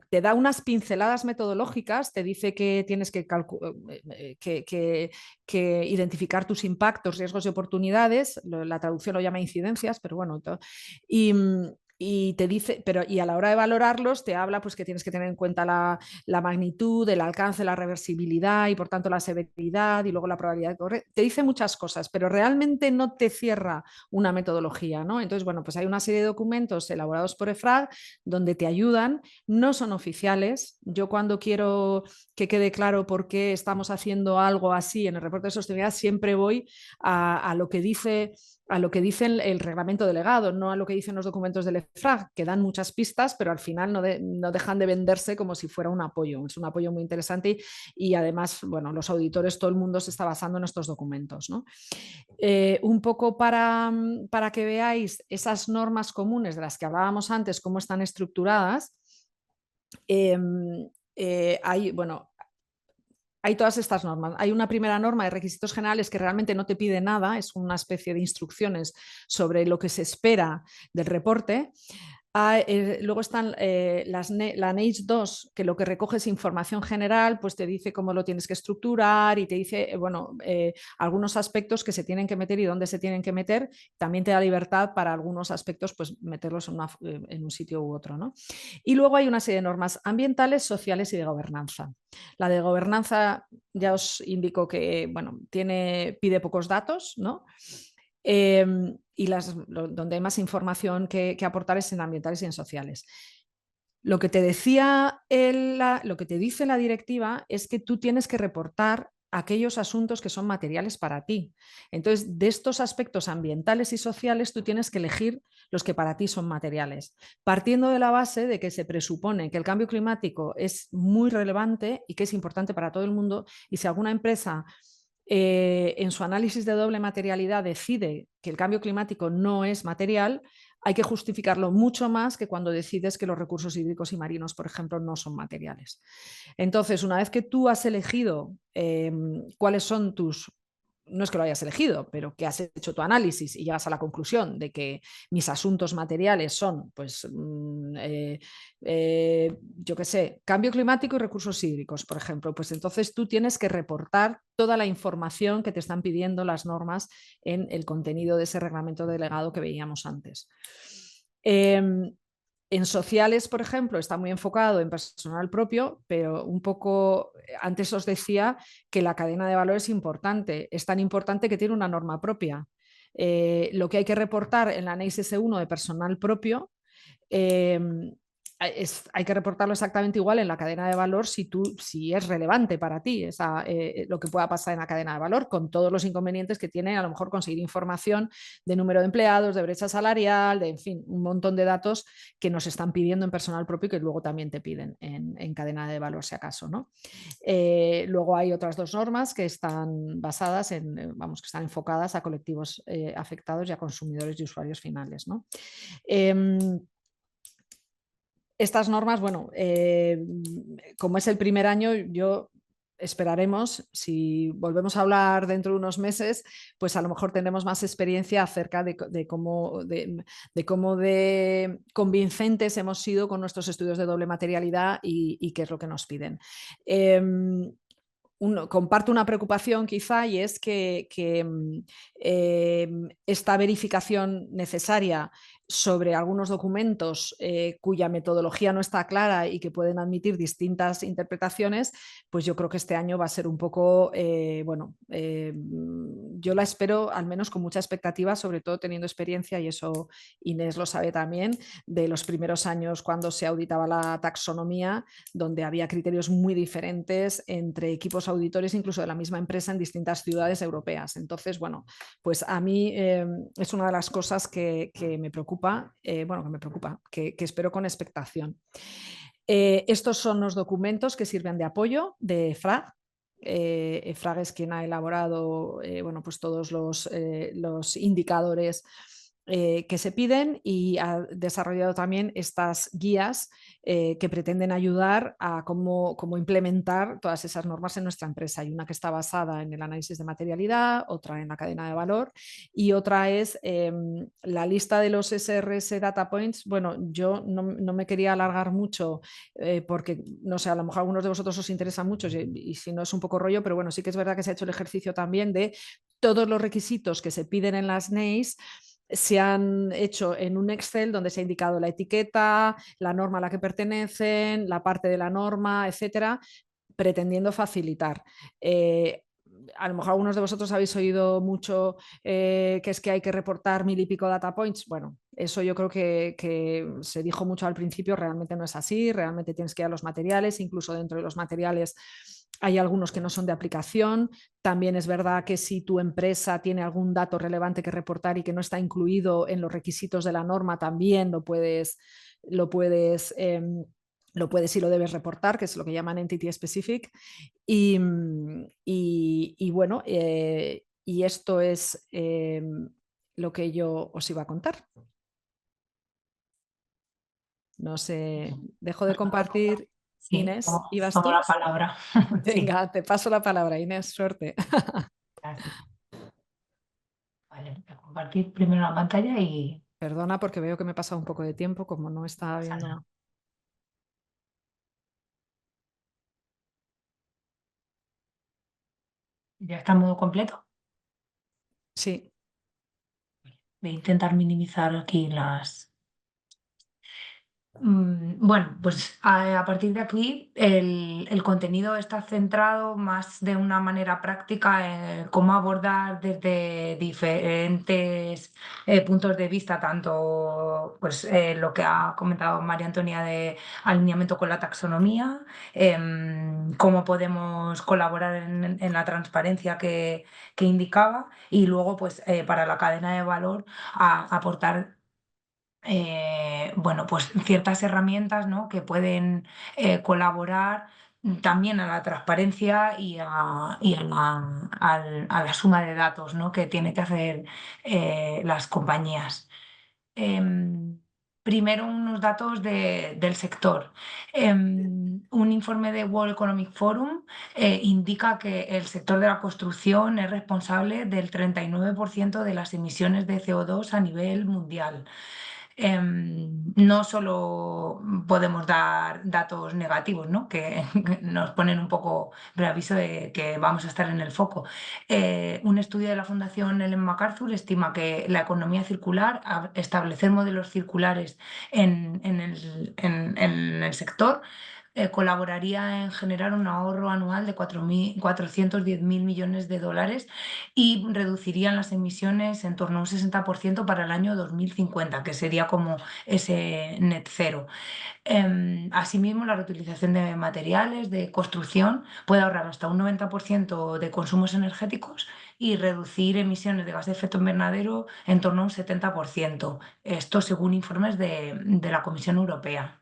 te da unas pinceladas metodológicas, te dice que tienes que identificar tus impactos, riesgos y oportunidades, la traducción lo llama incidencias, pero bueno, y te dice, pero y a la hora de valorarlos te habla pues que tienes que tener en cuenta la magnitud, el alcance, la reversibilidad y por tanto la severidad y luego la probabilidad de correr. Te dice muchas cosas, pero realmente no te cierra una metodología, ¿no? Entonces, bueno, pues hay una serie de documentos elaborados por EFRAG donde te ayudan, no son oficiales. Yo cuando quiero que quede claro por qué estamos haciendo algo así en el reporte de sostenibilidad, siempre voy a lo que dice el reglamento delegado, no a lo que dicen los documentos del EFRAG, que dan muchas pistas, pero al final no dejan de venderse como si fuera un apoyo. Es un apoyo muy interesante y además, bueno, los auditores, todo el mundo se está basando en estos documentos, ¿no? Un poco para que veáis esas normas comunes de las que hablábamos antes, cómo están estructuradas, bueno, hay todas estas normas. Hay una primera norma de requisitos generales que realmente no te pide nada, es una especie de instrucciones sobre lo que se espera del reporte. Luego están la NAICS 2, que lo que recoge es información general, pues te dice cómo lo tienes que estructurar y te dice, bueno, algunos aspectos que se tienen que meter y dónde se tienen que meter. También te da libertad para algunos aspectos, pues meterlos en un sitio u otro, ¿no? Y luego hay una serie de normas ambientales, sociales y de gobernanza. La de gobernanza ya os indico que, bueno, pide pocos datos, ¿no? Y donde hay más información que aportar es en ambientales y en sociales. Lo que te lo que te dice la directiva es que tú tienes que reportar aquellos asuntos que son materiales para ti. Entonces, de estos aspectos ambientales y sociales, tú tienes que elegir los que para ti son materiales, partiendo de la base de que se presupone que el cambio climático es muy relevante y que es importante para todo el mundo, y si alguna empresa en su análisis de doble materialidad decide que el cambio climático no es material, hay que justificarlo mucho más que cuando decides que los recursos hídricos y marinos, por ejemplo, no son materiales. Entonces, una vez que tú has elegido cuáles son no es que lo hayas elegido, pero que has hecho tu análisis y llegas a la conclusión de que mis asuntos materiales son, pues, yo qué sé, cambio climático y recursos hídricos, por ejemplo, pues entonces tú tienes que reportar toda la información que te están pidiendo las normas en el contenido de ese reglamento delegado que veíamos antes. En sociales, por ejemplo, está muy enfocado en personal propio, pero un poco antes os decía que la cadena de valor es importante. Es tan importante que tiene una norma propia. Lo que hay que reportar en la NEIS S1 de personal propio hay que reportarlo exactamente igual en la cadena de valor si es relevante para ti lo que pueda pasar en la cadena de valor, con todos los inconvenientes que tiene a lo mejor conseguir información de número de empleados, de brecha salarial, de en fin, un montón de datos que nos están pidiendo en personal propio y que luego también te piden en cadena de valor si acaso, ¿no? Luego hay otras dos normas que están basadas que están enfocadas a colectivos afectados y a consumidores y usuarios finales, ¿no? Estas normas, bueno, como es el primer año, esperaremos, si volvemos a hablar dentro de unos meses, pues a lo mejor tendremos más experiencia acerca de cómo de convincentes hemos sido con nuestros estudios de doble materialidad y qué es lo que nos piden. Comparto una preocupación quizá y es que esta verificación necesaria sobre algunos documentos cuya metodología no está clara y que pueden admitir distintas interpretaciones, pues yo creo que este año va a ser un poco, yo la espero al menos con mucha expectativa, sobre todo teniendo experiencia, y eso Inés lo sabe también, de los primeros años cuando se auditaba la taxonomía, donde había criterios muy diferentes entre equipos auditores, incluso de la misma empresa en distintas ciudades europeas. Entonces, bueno, pues a mí es una de las cosas que me preocupa preocupa, bueno, que me preocupa, que espero con expectación. Estos son los documentos que sirven de apoyo de FRAG. FRAG es quien ha elaborado bueno, pues todos los indicadores que se piden y ha desarrollado también estas guías que pretenden ayudar a cómo implementar todas esas normas en nuestra empresa. Hay una que está basada en el análisis de materialidad, otra en la cadena de valor y otra es la lista de los SRS Data Points. Bueno, yo no me quería alargar mucho porque, no sé, a lo mejor a algunos de vosotros os interesa mucho y si no es un poco rollo, pero bueno, sí que es verdad que se ha hecho el ejercicio también de todos los requisitos que se piden en las NEIs se han hecho en un Excel donde se ha indicado la etiqueta, la norma a la que pertenecen, la parte de la norma, etcétera, pretendiendo facilitar. A lo mejor algunos de vosotros habéis oído mucho que es que hay que reportar 1000 y pico data points. Bueno, eso yo creo que se dijo mucho al principio, realmente no es así, realmente tienes que ir a los materiales, incluso dentro de los materiales hay algunos que no son de aplicación. También es verdad que si tu empresa tiene algún dato relevante que reportar y que no está incluido en los requisitos de la norma, también lo puedes y lo debes reportar, que es lo que llaman entity specific. Y bueno, y esto es lo que yo os iba a contar. No sé, dejo de compartir. Sí, Inés, ¿ibas tú? tomo la palabra. Venga, te paso la palabra, Inés, suerte. Gracias. Vale, voy a compartir primero la pantalla y Perdona porque veo que me he pasado un poco de tiempo, como no estaba pasa nada. viendo. ¿Ya está en modo completo? Sí, Voy a intentar minimizar aquí las... Bueno, pues a partir de aquí el contenido está centrado más de una manera práctica en cómo abordar desde diferentes puntos de vista, tanto pues, lo que ha comentado María Antonia de alineamiento con la taxonomía, cómo podemos colaborar en la transparencia que indicaba y luego pues, para la cadena de valor aportar bueno, pues ciertas herramientas, ¿no? que pueden colaborar también a la transparencia a la suma de datos, ¿no? que tiene que hacer las compañías. Primero, unos datos del sector. Un informe de World Economic Forum indica que el sector de la construcción es responsable del 39% de las emisiones de CO2 a nivel mundial. No solo podemos dar datos negativos, ¿no? que nos ponen un poco preaviso de que vamos a estar en el foco. Un estudio de la Fundación Ellen MacArthur estima que la economía circular, establecer modelos circulares en el sector, colaboraría en generar un ahorro anual de 410.000 millones de dólares y reducirían las emisiones en torno a un 60% para el año 2050, que sería como ese net cero. Asimismo, la reutilización de materiales de construcción puede ahorrar hasta un 90% de consumos energéticos y reducir emisiones de gas de efecto invernadero en torno a un 70%. Esto según informes de la Comisión Europea.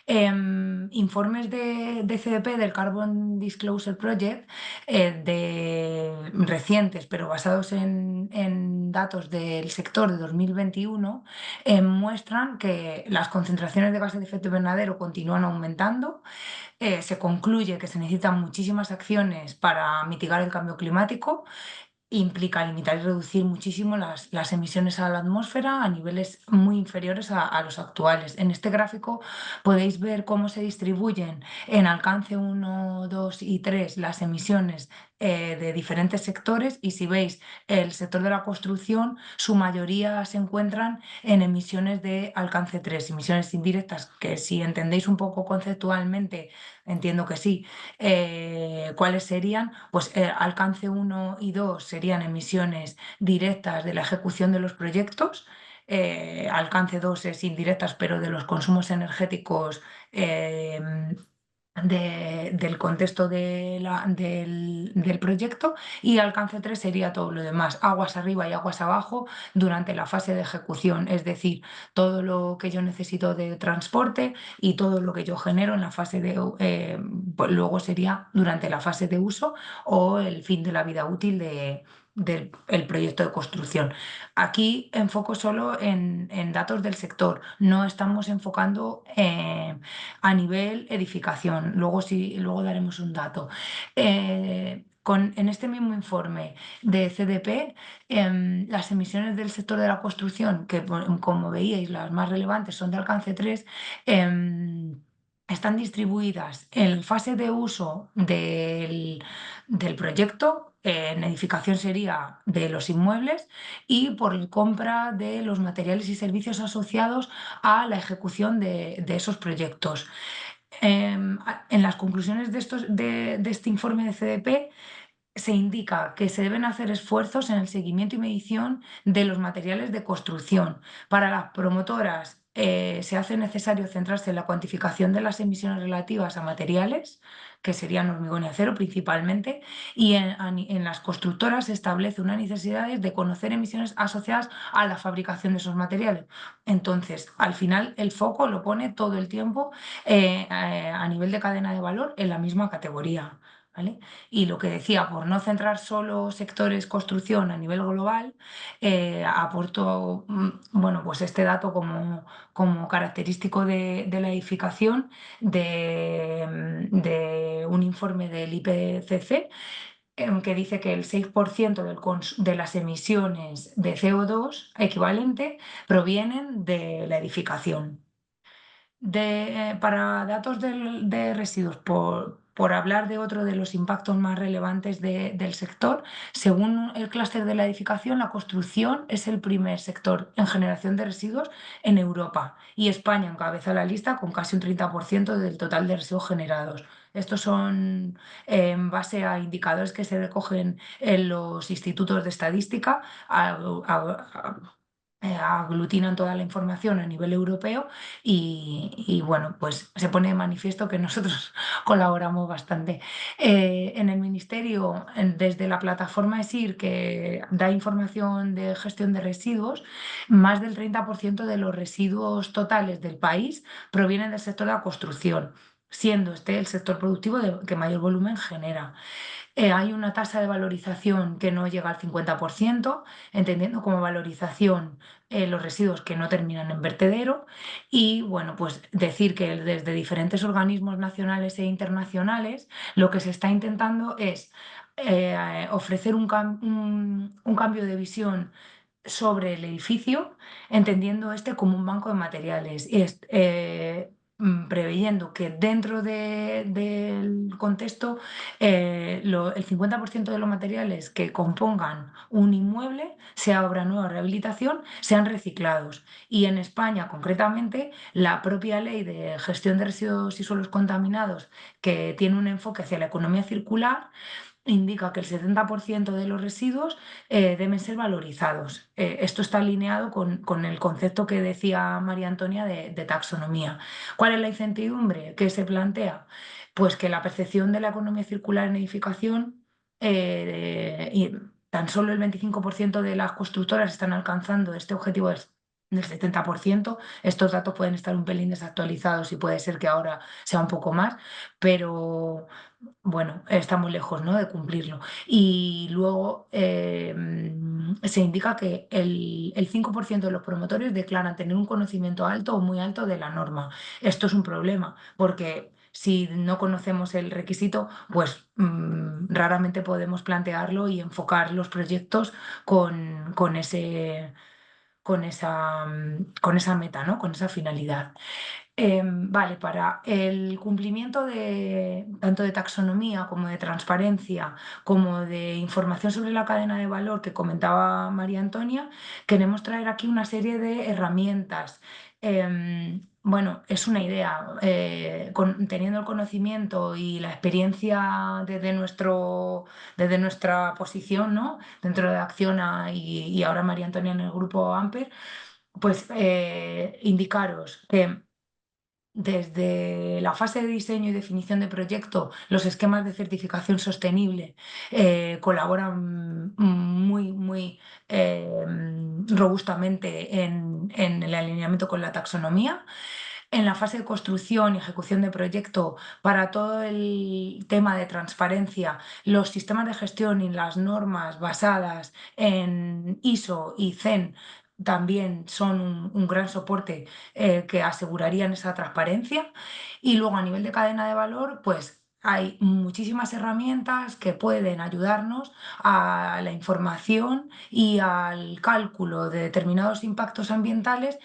Informes de CDP, del Carbon Disclosure Project, recientes, pero basados en datos del sector de 2021, muestran que las concentraciones de gases de efecto invernadero continúan aumentando. Se concluye que se necesitan muchísimas acciones para mitigar el cambio climático. Implica limitar y reducir muchísimo las emisiones a la atmósfera a niveles muy inferiores a los actuales. En este gráfico podéis ver cómo se distribuyen en alcance 1, 2 y 3 las emisiones de diferentes sectores y si veis el sector de la construcción, su mayoría se encuentran en emisiones de alcance 3, emisiones indirectas, que si entendéis un poco conceptualmente, entiendo que sí, ¿cuáles serían? Pues alcance 1 y 2 serían emisiones directas de la ejecución de los proyectos. Alcance 2 es indirectas, pero de los consumos energéticos del contexto del proyecto, y alcance 3 sería todo lo demás, aguas arriba y aguas abajo durante la fase de ejecución, es decir, todo lo que yo necesito de transporte y todo lo que yo genero en la fase pues luego sería durante la fase de uso o el fin de la vida útil del el proyecto de construcción. Aquí enfoco solo en datos del sector, no estamos enfocando a nivel edificación. Luego sí, luego daremos un dato. En este mismo informe de CDP, las emisiones del sector de la construcción, que como veíais, las más relevantes son de alcance 3, están distribuidas en fase de uso del proyecto. En edificación sería de los inmuebles y por compra de los materiales y servicios asociados a la ejecución de esos proyectos. En las conclusiones de este informe de CDP se indica que se deben hacer esfuerzos en el seguimiento y medición de los materiales de construcción. Para las promotoras se hace necesario centrarse en la cuantificación de las emisiones relativas a materiales, que serían hormigón y acero principalmente, y en las constructoras se establece una necesidad de conocer emisiones asociadas a la fabricación de esos materiales. Entonces, al final, el foco lo pone todo el tiempo a nivel de cadena de valor en la misma categoría. ¿Vale? Y lo que decía, por no centrar solo sectores construcción a nivel global, aporto bueno, pues este dato como característico de la edificación de un informe del IPCC, que dice que el 6% de las emisiones de CO2 equivalente provienen de la edificación. Para datos de residuos, por hablar de otro de los impactos más relevantes del sector, según el clúster de la edificación, la construcción es el primer sector en generación de residuos en Europa y España encabeza la lista con casi un 30% del total de residuos generados. Estos son en base a indicadores que se recogen en los institutos de estadística, aglutinan toda la información a nivel europeo y, bueno, pues se pone de manifiesto que nosotros colaboramos bastante. En el Ministerio, desde la plataforma ESIR, que da información de gestión de residuos, más del 30% de los residuos totales del país provienen del sector de la construcción, siendo este el sector productivo que mayor volumen genera. Hay una tasa de valorización que no llega al 50%, entendiendo como valorización los residuos que no terminan en vertedero. Y bueno, pues decir que desde diferentes organismos nacionales e internacionales lo que se está intentando es ofrecer un cambio de visión sobre el edificio, entendiendo este como un banco de materiales y preveyendo que dentro del contexto el 50% de los materiales que compongan un inmueble, sea obra nueva o rehabilitación, sean reciclados. Y en España, concretamente, la propia ley de gestión de residuos y suelos contaminados, que tiene un enfoque hacia la economía circular, indica que el 70% de los residuos deben ser valorizados. Esto está alineado con el concepto que decía María Antonia de taxonomía. ¿Cuál es la incertidumbre que se plantea? Pues que la percepción de la economía circular en edificación, y tan solo el 25% de las constructoras están alcanzando este objetivo del 70%. Estos datos pueden estar un pelín desactualizados y puede ser que ahora sea un poco más, pero bueno, estamos lejos, ¿no?, de cumplirlo. Y luego se indica que el 5% de los promotores declaran tener un conocimiento alto o muy alto de la norma. Esto es un problema, porque si no conocemos el requisito, pues raramente podemos plantearlo y enfocar los proyectos con esa meta, ¿no?, con esa finalidad. Vale, para el cumplimiento tanto de taxonomía como de transparencia, como de información sobre la cadena de valor que comentaba María Antonia, queremos traer aquí una serie de herramientas. Bueno, es una idea, teniendo el conocimiento y la experiencia desde nuestra posición, ¿no?, dentro de Acciona y ahora María Antonia en el grupo Amper, pues indicaros que desde la fase de diseño y definición de proyecto, los esquemas de certificación sostenible colaboran muy robustamente en el alineamiento con la taxonomía. En la fase de construcción y ejecución de proyecto, para todo el tema de transparencia, los sistemas de gestión y las normas basadas en ISO y CEN también son un gran soporte que asegurarían esa transparencia. Y luego a nivel de cadena de valor, pues hay muchísimas herramientas que pueden ayudarnos a la información y al cálculo de determinados impactos ambientales,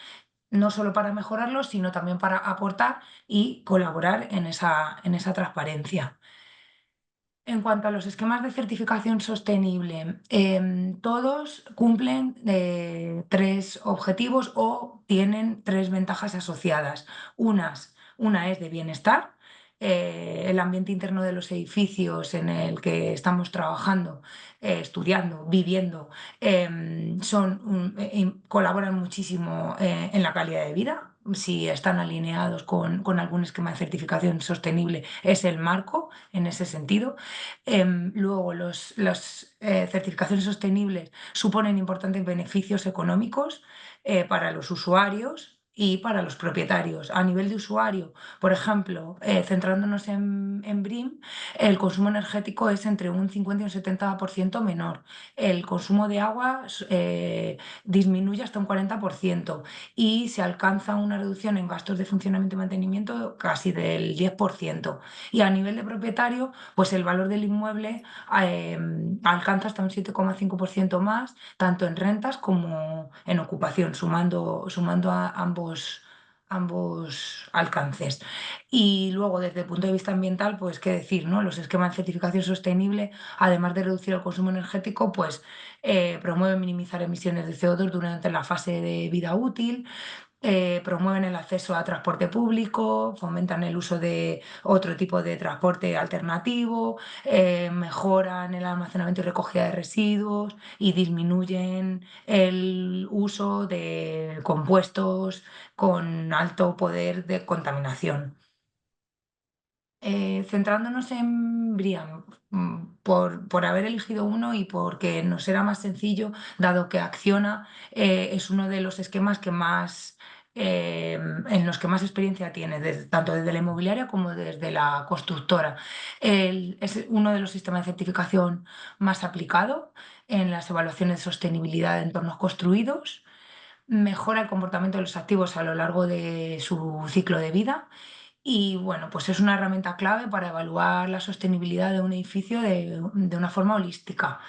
no solo para mejorarlos, sino también para aportar y colaborar en esa transparencia. En cuanto a los esquemas de certificación sostenible, todos cumplen tres objetivos o tienen tres ventajas asociadas. Una es de bienestar. El ambiente interno de los edificios en el que estamos trabajando, estudiando, viviendo, colaboran muchísimo en la calidad de vida. Si están alineados con algún esquema de certificación sostenible, es el marco en ese sentido. Luego, las certificaciones sostenibles suponen importantes beneficios económicos para los usuarios y para los propietarios. A nivel de usuario, por ejemplo, centrándonos en BREEAM, el consumo energético es entre un 50 y un 70% menor. El consumo de agua disminuye hasta un 40% y se alcanza una reducción en gastos de funcionamiento y mantenimiento casi del 10%. Y a nivel de propietario, pues el valor del inmueble alcanza hasta un 7,5% más, tanto en rentas como en ocupación, sumando a ambos alcances. Y luego, desde el punto de vista ambiental, pues qué decir, ¿no? Los esquemas de certificación sostenible, además de reducir el consumo energético, pues promueven minimizar emisiones de CO2 durante la fase de vida útil, promueven el acceso a transporte público, fomentan el uso de otro tipo de transporte alternativo, mejoran el almacenamiento y recogida de residuos y disminuyen el uso de compuestos con alto poder de contaminación. Centrándonos en BREEAM, por haber elegido uno y porque nos era más sencillo, dado que Acciona es uno de los esquemas que más, en los que más experiencia tiene, tanto desde la inmobiliaria como desde la constructora. Es uno de los sistemas de certificación más aplicado en las evaluaciones de sostenibilidad de entornos construidos. Mejora el comportamiento de los activos a lo largo de su ciclo de vida y bueno, pues es una herramienta clave para evaluar la sostenibilidad de un edificio de una forma holística.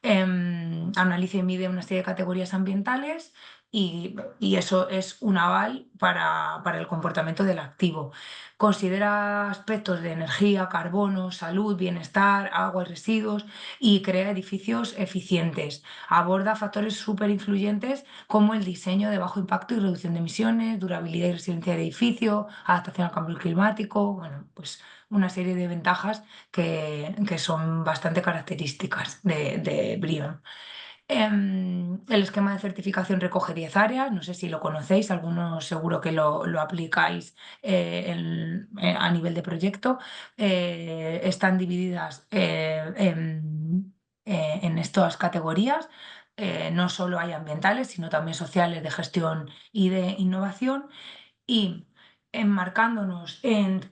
Analiza y mide una serie de categorías ambientales y eso es un aval para el comportamiento del activo. Considera aspectos de energía, carbono, salud, bienestar, agua y residuos y crea edificios eficientes. Aborda factores súper influyentes como el diseño de bajo impacto y reducción de emisiones, durabilidad y resiliencia del edificio, adaptación al cambio climático, bueno, pues una serie de ventajas que son bastante características de BREEAM. El esquema de certificación recoge 10 áreas, no sé si lo conocéis, algunos seguro que lo aplicáis a nivel de proyecto. Están divididas en estas categorías. No solo hay ambientales, sino también sociales, de gestión y de innovación. Y enmarcándonos en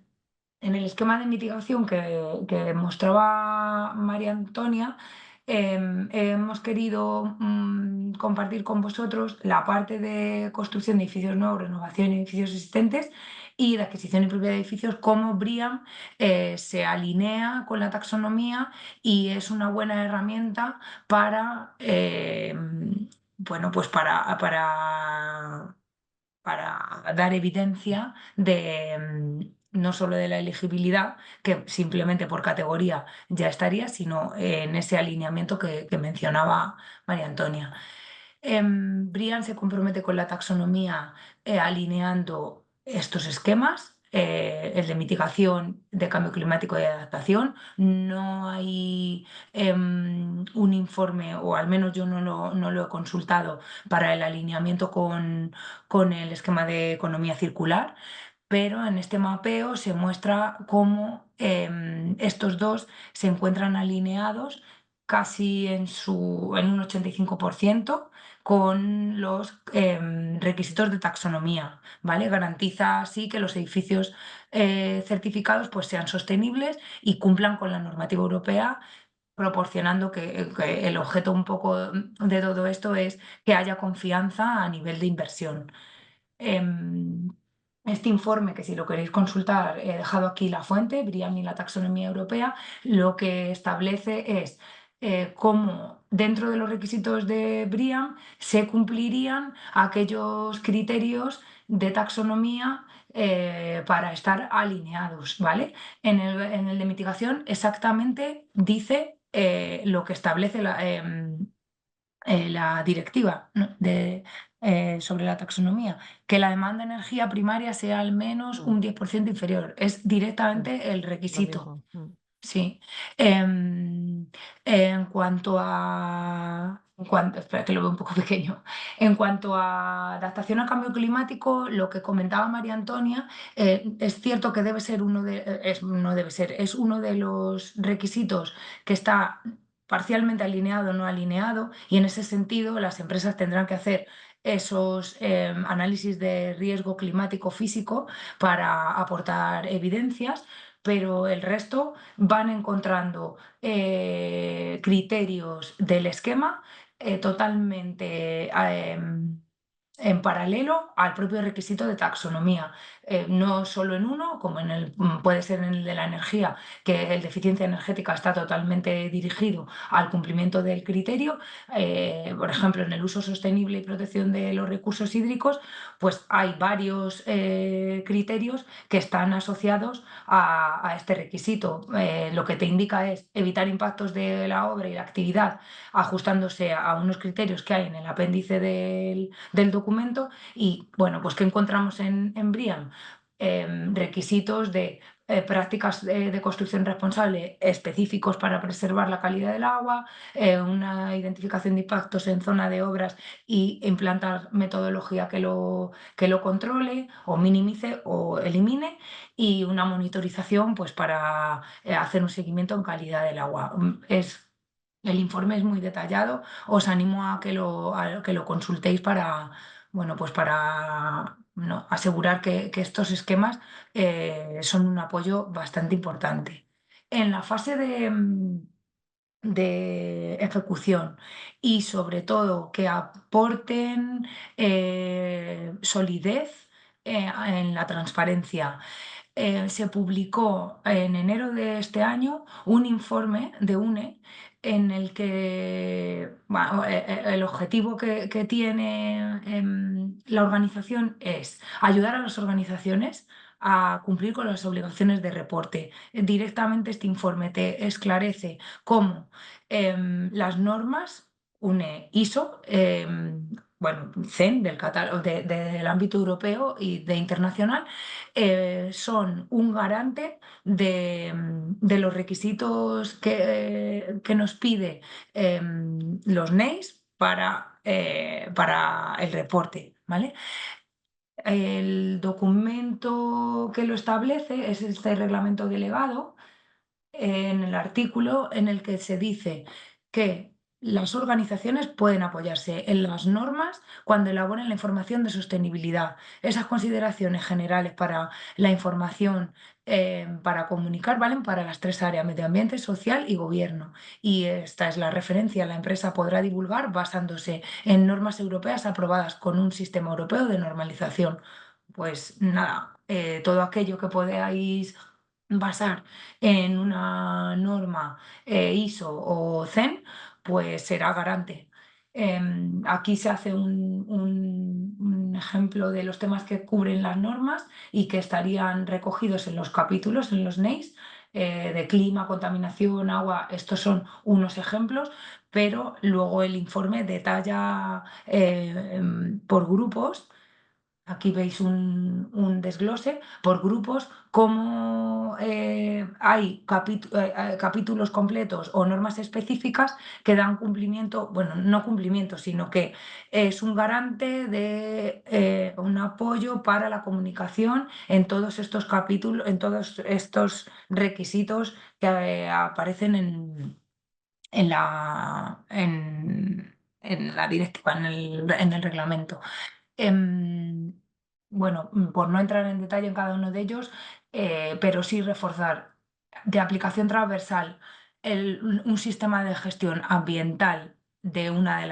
el esquema de mitigación que mostraba María Antonia, hemos querido compartir con vosotros la parte de construcción de edificios nuevos, renovación de edificios existentes y de adquisición y propiedad de edificios, cómo BREEAM se alinea con la taxonomía y es una buena herramienta para, bueno, pues para dar evidencia de no solo de la elegibilidad, que simplemente por categoría ya estaría, sino en ese alineamiento que mencionaba María Antonia. BREEAM se compromete con la taxonomía alineando estos esquemas, el de mitigación de cambio climático y de adaptación. No hay un informe, o al menos yo no lo he consultado, para el alineamiento con el esquema de economía circular, pero en este mapeo se muestra cómo estos dos se encuentran alineados casi en un 85% con los requisitos de taxonomía, ¿vale? Garantiza así que los edificios certificados pues, sean sostenibles y cumplan con la normativa europea, proporcionando que el objeto un poco de todo esto es que haya confianza a nivel de inversión. Este informe, que si lo queréis consultar, he dejado aquí la fuente, BREEAM y la taxonomía europea, lo que establece es cómo dentro de los requisitos de BREEAM se cumplirían aquellos criterios de taxonomía para estar alineados, ¿vale? En el de mitigación exactamente dice lo que establece la directiva, ¿no? Sobre la taxonomía, que la demanda de energía primaria sea al menos un 10% inferior. Es directamente el Lo requisito. mismo. Sí. En cuanto a... espera, que lo veo un poco pequeño. En cuanto a adaptación al cambio climático, lo que comentaba María Antonia, es cierto que debe ser no debe ser, es uno de los requisitos que está parcialmente alineado o no alineado, y en ese sentido las empresas tendrán que hacer esos análisis de riesgo climático físico para aportar evidencias, pero el resto van encontrando criterios del esquema totalmente en paralelo al propio requisito de taxonomía. No solo en uno, como puede ser en el de la energía, que el de eficiencia energética está totalmente dirigido al cumplimiento del criterio. Por ejemplo, en el uso sostenible y protección de los recursos hídricos, pues hay varios criterios que están asociados a este requisito. Lo que te indica es evitar impactos de la obra y la actividad ajustándose a unos criterios que hay en el apéndice del documento. Y bueno, pues ¿qué encontramos en BREEAM? Requisitos de prácticas de construcción responsable específicos para preservar la calidad del agua, una identificación de impactos en zona de obras y implantar metodología que lo controle o minimice o elimine, y una monitorización pues, para hacer un seguimiento en calidad del agua. El informe es muy detallado, os animo a que lo consultéis para, bueno, pues para asegurar que estos esquemas son un apoyo bastante importante. En la fase de ejecución y sobre todo que aporten solidez en la transparencia. Se publicó en enero de este año un informe de UNE en el que bueno, el objetivo que tiene la organización es ayudar a las organizaciones a cumplir con las obligaciones de reporte. Directamente este informe te esclarece cómo las normas UNE ISO, bueno, CEN del catálogo del ámbito europeo y de internacional, son un garante de los requisitos que nos pide los NEIS para el reporte, ¿vale? El documento que lo establece es este reglamento delegado, en el artículo en el que se dice que las organizaciones pueden apoyarse en las normas cuando elaboren la información de sostenibilidad. Esas consideraciones generales para la información para comunicar valen para las tres áreas: medio ambiente, social y gobierno. Y esta es la referencia. La empresa podrá divulgar basándose en normas europeas aprobadas con un sistema europeo de normalización. Pues nada, todo aquello que podáis basar en una norma ISO o CEN, pues será garante. Aquí se hace un ejemplo de los temas que cubren las normas y que estarían recogidos en los capítulos, en los NEIS, de clima, contaminación, agua. Estos son unos ejemplos, pero luego el informe detalla por grupos Aquí veis un desglose por grupos, cómo hay capítulos completos o normas específicas que dan cumplimiento, bueno, no cumplimiento, sino que es un garante de un apoyo para la comunicación en todos estos capítulos, en todos estos requisitos que aparecen en la directiva, en el reglamento. Em, bueno, por no entrar en detalle en cada uno de ellos, pero sí reforzar de aplicación transversal un sistema de gestión ambiental de una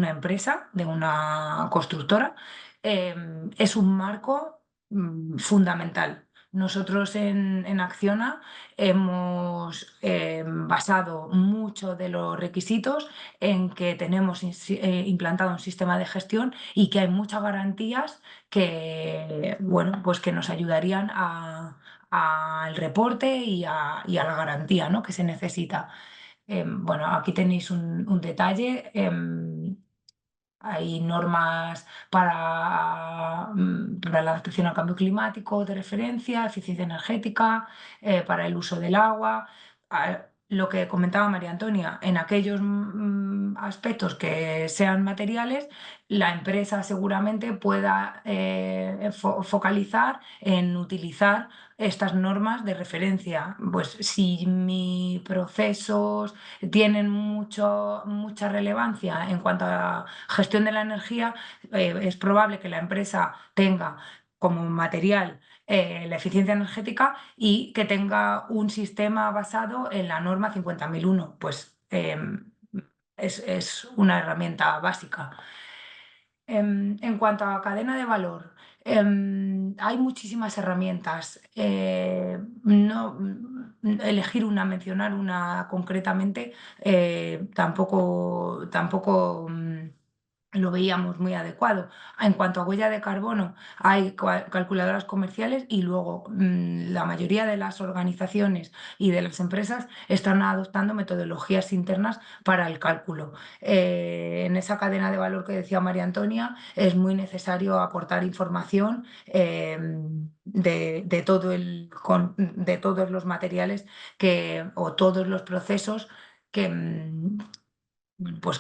empresa, de una constructora, es un marco fundamental. Nosotros en Acciona hemos basado mucho de los requisitos en que tenemos implantado un sistema de gestión y que hay muchas garantías que, bueno, pues que nos ayudarían al reporte y a la garantía, ¿no?, que se necesita. Bueno, aquí tenéis un detalle. Hay normas para la adaptación al cambio climático de referencia, eficiencia energética, para el uso del agua. Lo que comentaba María Antonia, en aquellos aspectos que sean materiales, la empresa seguramente pueda focalizar en utilizar estas normas de referencia. Pues si mis procesos tienen mucha relevancia en cuanto a gestión de la energía, es probable que la empresa tenga como material la eficiencia energética y que tenga un sistema basado en la norma 50.001. Pues es una herramienta básica. En cuanto a cadena de valor, hay muchísimas herramientas. Elegir una, mencionar una concretamente, tampoco lo veíamos muy adecuado. En cuanto a huella de carbono, hay calculadoras comerciales y luego la mayoría de las organizaciones y de las empresas están adoptando metodologías internas para el cálculo. En esa cadena de valor que decía María Antonia, es muy necesario aportar información de todos los materiales o todos los procesos que, pues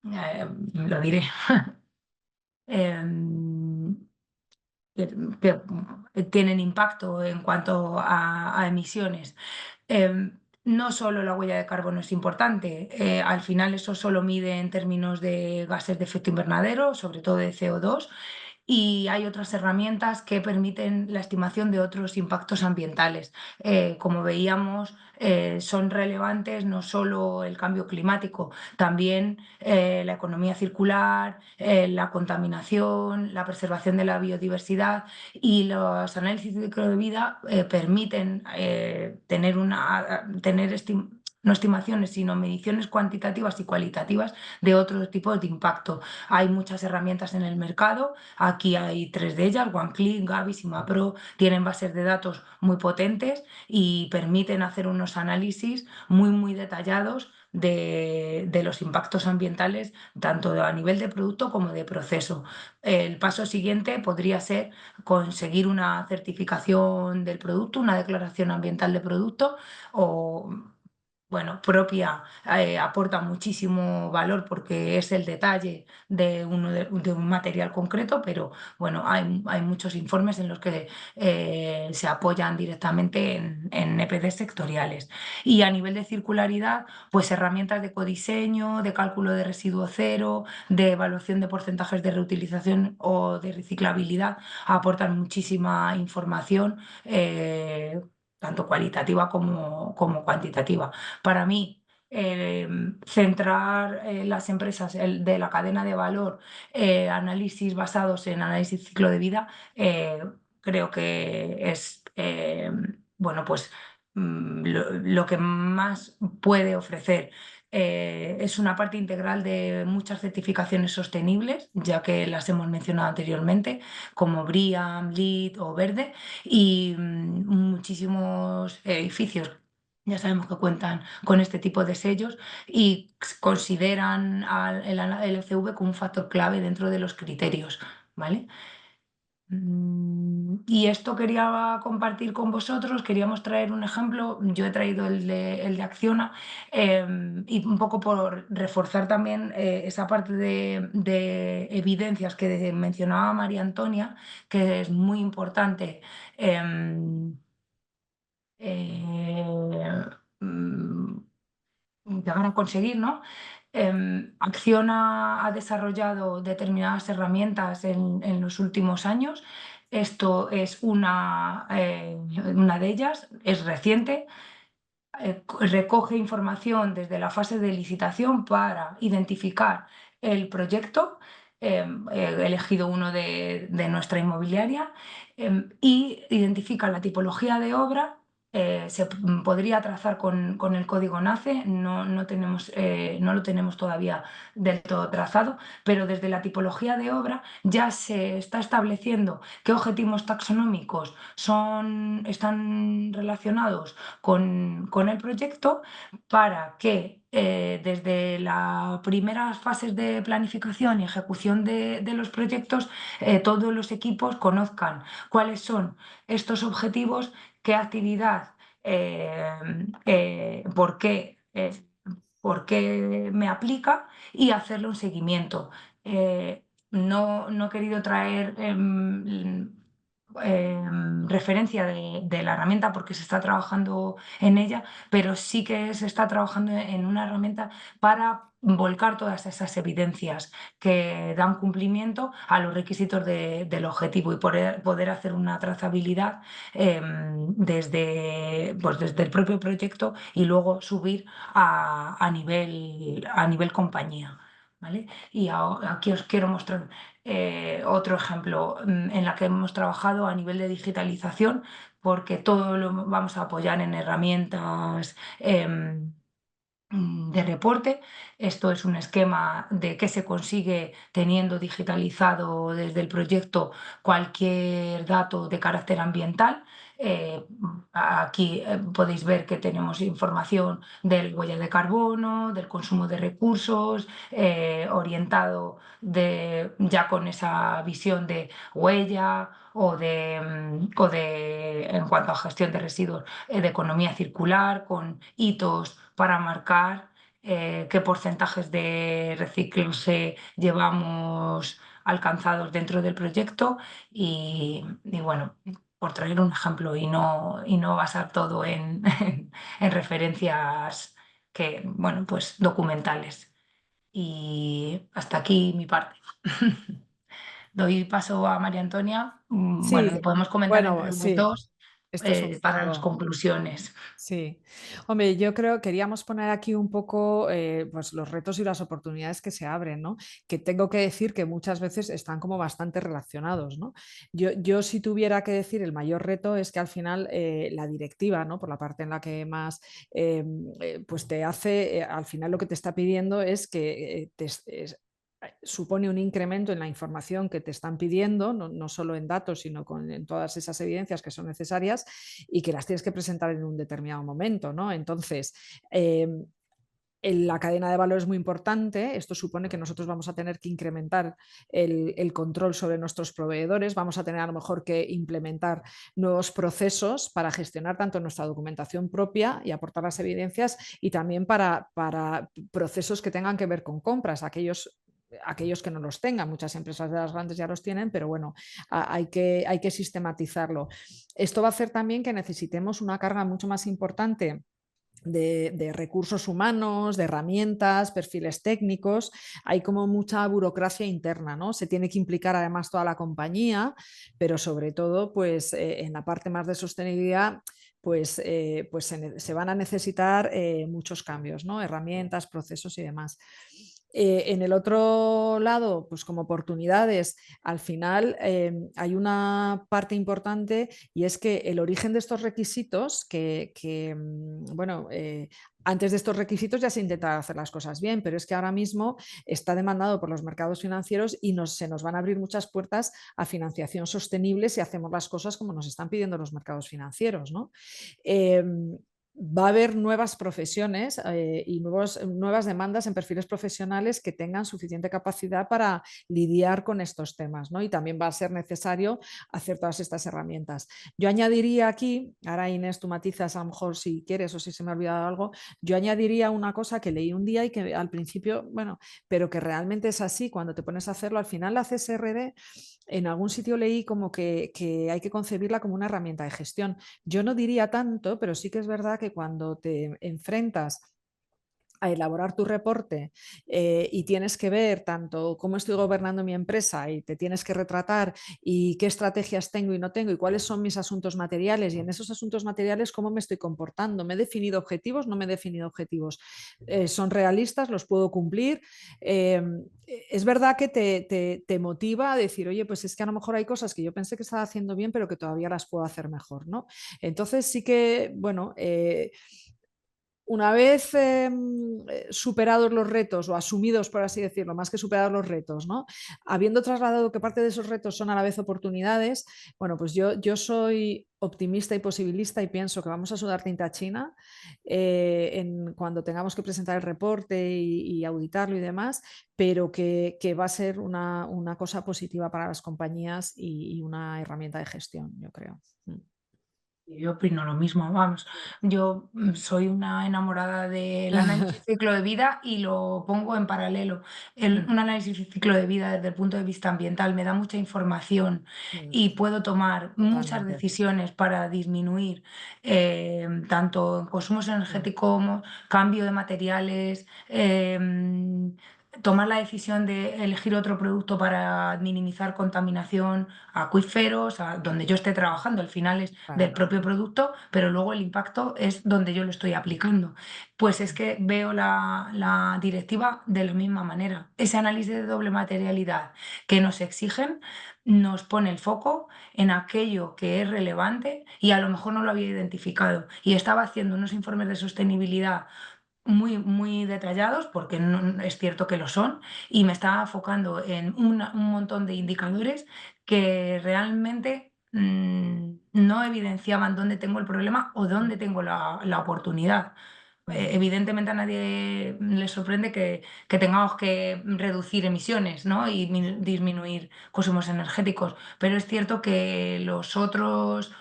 lo diré, em, que tienen impacto en cuanto a emisiones. No solo la huella de carbono es importante, al final eso solo mide en términos de gases de efecto invernadero, sobre todo de CO2, y hay otras herramientas que permiten la estimación de otros impactos ambientales. Como veíamos, son relevantes no solo el cambio climático, también la economía circular, la contaminación, la preservación de la biodiversidad, y los análisis de ciclo de vida permiten tener no estimaciones, sino mediciones cuantitativas y cualitativas de otros tipos de impacto. Hay muchas herramientas en el mercado. Aquí hay 3 de ellas: OneClick, Gavis y Mapro. Tienen bases de datos muy potentes y permiten hacer unos análisis muy detallados de los impactos ambientales, tanto a nivel de producto como de proceso. El paso siguiente podría ser conseguir una certificación del producto, una declaración ambiental de producto, o bueno, propia. Aporta muchísimo valor porque es el detalle de un material concreto, pero bueno, hay muchos informes en los que se apoyan directamente en EPDs sectoriales. Y a nivel de circularidad, pues herramientas de codiseño, de cálculo de residuo cero, de evaluación de porcentajes de reutilización o de reciclabilidad, aportan muchísima información, tanto cualitativa como cuantitativa. Para mí, centrar las empresas de la cadena de valor, análisis basados en análisis ciclo de vida, creo que es bueno, pues lo que más puede ofrecer. Es una parte integral de muchas certificaciones sostenibles, ya que las hemos mencionado anteriormente, como BREEAM, LEED o Verde, y muchísimos edificios Ya sabemos que cuentan con este tipo de sellos y consideran al el LCV como un factor clave dentro de los criterios, ¿vale? Y esto quería compartir con vosotros, queríamos traer un ejemplo, yo he traído el de Acciona, y un poco por reforzar también esa parte de evidencias que mencionaba María Antonia, que es muy importante. em, eh, mm, Llegar a conseguir, ¿no? Acciona ha desarrollado determinadas herramientas en los últimos años. Esto es una de ellas, es reciente, recoge información desde la fase de licitación para identificar el proyecto. He elegido uno de nuestra inmobiliaria, y identifica la tipología de obra. Podría trazar con el código NACE, no lo tenemos todavía del todo trazado, pero desde la tipología de obra ya se está estableciendo qué objetivos taxonómicos están relacionados con el proyecto, para que desde las primeras fases de planificación y ejecución de los proyectos, todos los equipos conozcan cuáles son estos objetivos, qué actividad, por qué me aplica, y hacerle un seguimiento. No he querido traer referencia de la herramienta porque se está trabajando en ella, pero sí que se está trabajando en una herramienta para volcar todas esas evidencias que dan cumplimiento a los requisitos del objetivo, y poder hacer una trazabilidad desde el propio proyecto y luego subir a nivel compañía. ¿Vale? Y aquí os quiero mostrar otro ejemplo en la que hemos trabajado a nivel de digitalización, porque todo lo vamos a apoyar en herramientas de reporte. Esto es un esquema de qué se consigue teniendo digitalizado desde el proyecto cualquier dato de carácter ambiental. Aquí podéis ver que tenemos información del huella de carbono, del consumo de recursos, orientado ya con esa visión de huella en cuanto a gestión de residuos, de economía circular, con hitos para marcar qué porcentajes de reciclaje llevamos alcanzados dentro del proyecto, y bueno, por traer un ejemplo y no basar todo en referencias bueno, pues documentales. Y hasta aquí mi parte. Doy paso a María Antonia. Bueno, Sí, podemos comentar bueno, entre los sí, dos esto es un para las poco. conclusiones. Sí, hombre, yo creo que queríamos poner aquí un poco pues los retos y las oportunidades que se abren, ¿no? Que tengo que decir que muchas veces están como bastante relacionados, ¿no? Yo si tuviera que decir el mayor reto es que al final la directiva, ¿no? Por la parte en la que más pues te hace, al final lo que te está pidiendo es que supone un incremento en la información que te están pidiendo, no solo en datos, sino en todas esas evidencias que son necesarias y que las tienes que presentar en un determinado momento, ¿no? Entonces, en la cadena de valor es muy importante. Esto supone que nosotros vamos a tener que incrementar el control sobre nuestros proveedores, vamos a tener a lo mejor que implementar nuevos procesos para gestionar tanto nuestra documentación propia y aportar las evidencias, y también para procesos que tengan que ver con compras, aquellos que no los tengan. Muchas empresas de las grandes ya los tienen, pero bueno, hay que sistematizarlo. Esto va a hacer también que necesitemos una carga mucho más importante de recursos humanos, de herramientas, perfiles técnicos. Hay como mucha burocracia interna, ¿no? Se tiene que implicar además toda la compañía, pero sobre todo pues en la parte más de sostenibilidad pues se van a necesitar muchos cambios, ¿no? Herramientas, procesos y demás. En el otro lado, pues como oportunidades, al final hay una parte importante, y es que el origen de estos requisitos, bueno, antes de estos requisitos ya se intentaba hacer las cosas bien, pero es que ahora mismo está demandado por los mercados financieros y se nos van a abrir muchas puertas a financiación sostenible si hacemos las cosas como nos están pidiendo los mercados financieros, ¿no? va a haber nuevas profesiones y nuevas demandas en perfiles profesionales que tengan suficiente capacidad para lidiar con estos temas, ¿no? Y también va a ser necesario hacer todas estas herramientas. Yo añadiría aquí, ahora Inés, tú matizas a lo mejor si quieres o si se me ha olvidado algo, yo añadiría una cosa que leí un día y que al principio, bueno, pero que realmente es así, cuando te pones a hacerlo, al final la CSRD, en algún sitio leí como que hay que concebirla como una herramienta de gestión. Yo no diría tanto, pero sí que es verdad que cuando te enfrentas a elaborar tu reporte y tienes que ver tanto cómo estoy gobernando mi empresa y te tienes que retratar y qué estrategias tengo y no tengo y cuáles son mis asuntos materiales y en esos asuntos materiales cómo me estoy comportando. ¿Me he definido objetivos? ¿No me he definido objetivos? ¿Son realistas? ¿Los puedo cumplir? Es verdad que te motiva a decir, oye, pues es que a lo mejor hay cosas que yo pensé que estaba haciendo bien, pero que todavía las puedo hacer mejor, ¿no? Entonces sí que, bueno, una vez superados los retos o asumidos, por así decirlo, más que superados los retos, ¿no? Habiendo trasladado que parte de esos retos son a la vez oportunidades, bueno, pues yo soy optimista y posibilista y pienso que vamos a sudar tinta china cuando tengamos que presentar el reporte y auditarlo y demás, pero que va a ser una cosa positiva para las compañías y una herramienta de gestión, yo creo. Yo opino lo mismo, vamos. Yo soy una enamorada del análisis ciclo de vida y lo pongo en paralelo. Un análisis ciclo de vida desde el punto de vista ambiental me da mucha información y puedo tomar muchas Totalmente. decisiones para disminuir tanto consumos energéticos como cambio de materiales, tomar la decisión de elegir otro producto para minimizar contaminación, acuíferos, donde yo esté trabajando. Al final es del Claro. propio producto, pero luego el impacto es donde yo lo estoy aplicando. Pues es que veo la directiva de la misma manera. Ese análisis de doble materialidad que nos exigen nos pone el foco en aquello que es relevante y a lo mejor no lo había identificado. Y estaba haciendo unos informes de sostenibilidad muy, muy detallados, porque es cierto que lo son, y me estaba enfocando en un montón de indicadores que realmente no evidenciaban dónde tengo el problema o dónde tengo la oportunidad. Evidentemente a nadie le sorprende que tengamos que reducir emisiones, ¿no? Y disminuir consumos energéticos, pero es cierto que los otros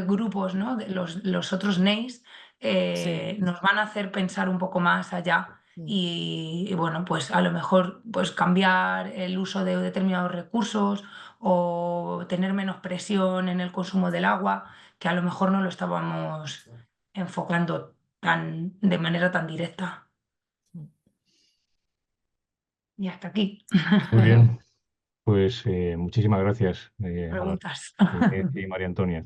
grupos, ¿no? Los otros NEIs Sí. nos van a hacer pensar un poco más allá y, bueno, pues a lo mejor pues cambiar el uso de determinados recursos o tener menos presión en el consumo del agua, que a lo mejor no lo estábamos enfocando de manera tan directa. Y hasta aquí. Muy bien, pues muchísimas gracias a las Preguntas. Inés y María Antonia.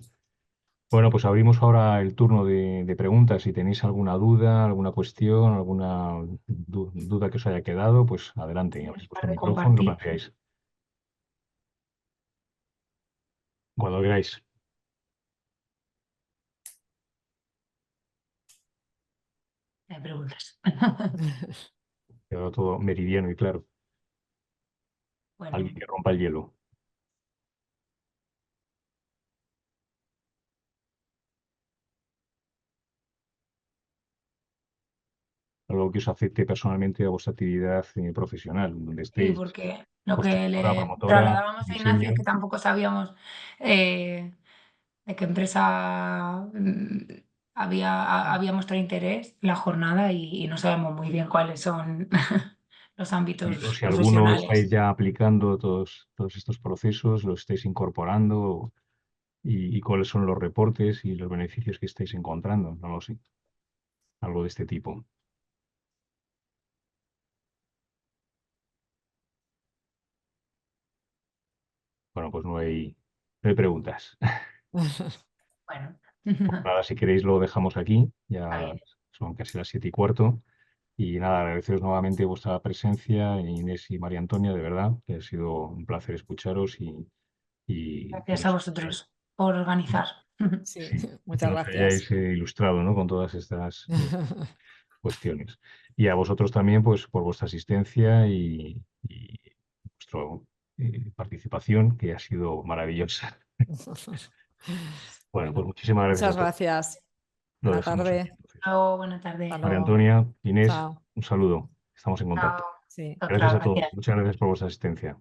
Bueno, pues abrimos ahora el turno de preguntas. Si tenéis alguna duda, alguna cuestión, alguna duda que os haya quedado, pues adelante, habéis puesto el Para micrófono y lo compartir. planteáis cuando queráis. Hay preguntas. Quedó todo meridiano y claro. Alguien Bueno, que rompa el hielo. Algo que os afecte personalmente a vuestra actividad profesional, donde sí, estéis, porque lo que constructora, le promotora, trasladábamos a diseño. Ignacio es que tampoco sabíamos de qué empresa había mostrado interés la jornada y no sabemos muy bien cuáles son los O ámbitos si alguno estáis profesionales. ya aplicando todos estos procesos, los estáis incorporando y cuáles son los reportes y los beneficios que estáis encontrando. No lo sé. Algo de este tipo. Bueno, pues no hay preguntas. Bueno, Nada, si queréis lo dejamos aquí. está Ya bien. son casi las 7:15. Y nada, agradeceros nuevamente vuestra presencia, Inés y María Antonia, de verdad, que ha sido un placer escucharos y Gracias a vosotros por organizar. Sí, sí, y que muchas nos gracias. hayáis ilustrado, ¿no? Con todas estas cuestiones. Y a vosotros también, pues, por vuestra asistencia y vuestra participación, que ha sido maravillosa. Bueno, pues Bueno, muchísimas gracias a muchas todos. gracias. Lo Buena dejamos aquí. tarde. luego, buena tarde. Hasta María luego. Antonia, Inés, Chao. un saludo. Estamos en contacto. Chao. Sí. Otra, Gracias a todos. gracias. Muchas gracias por vuestra asistencia.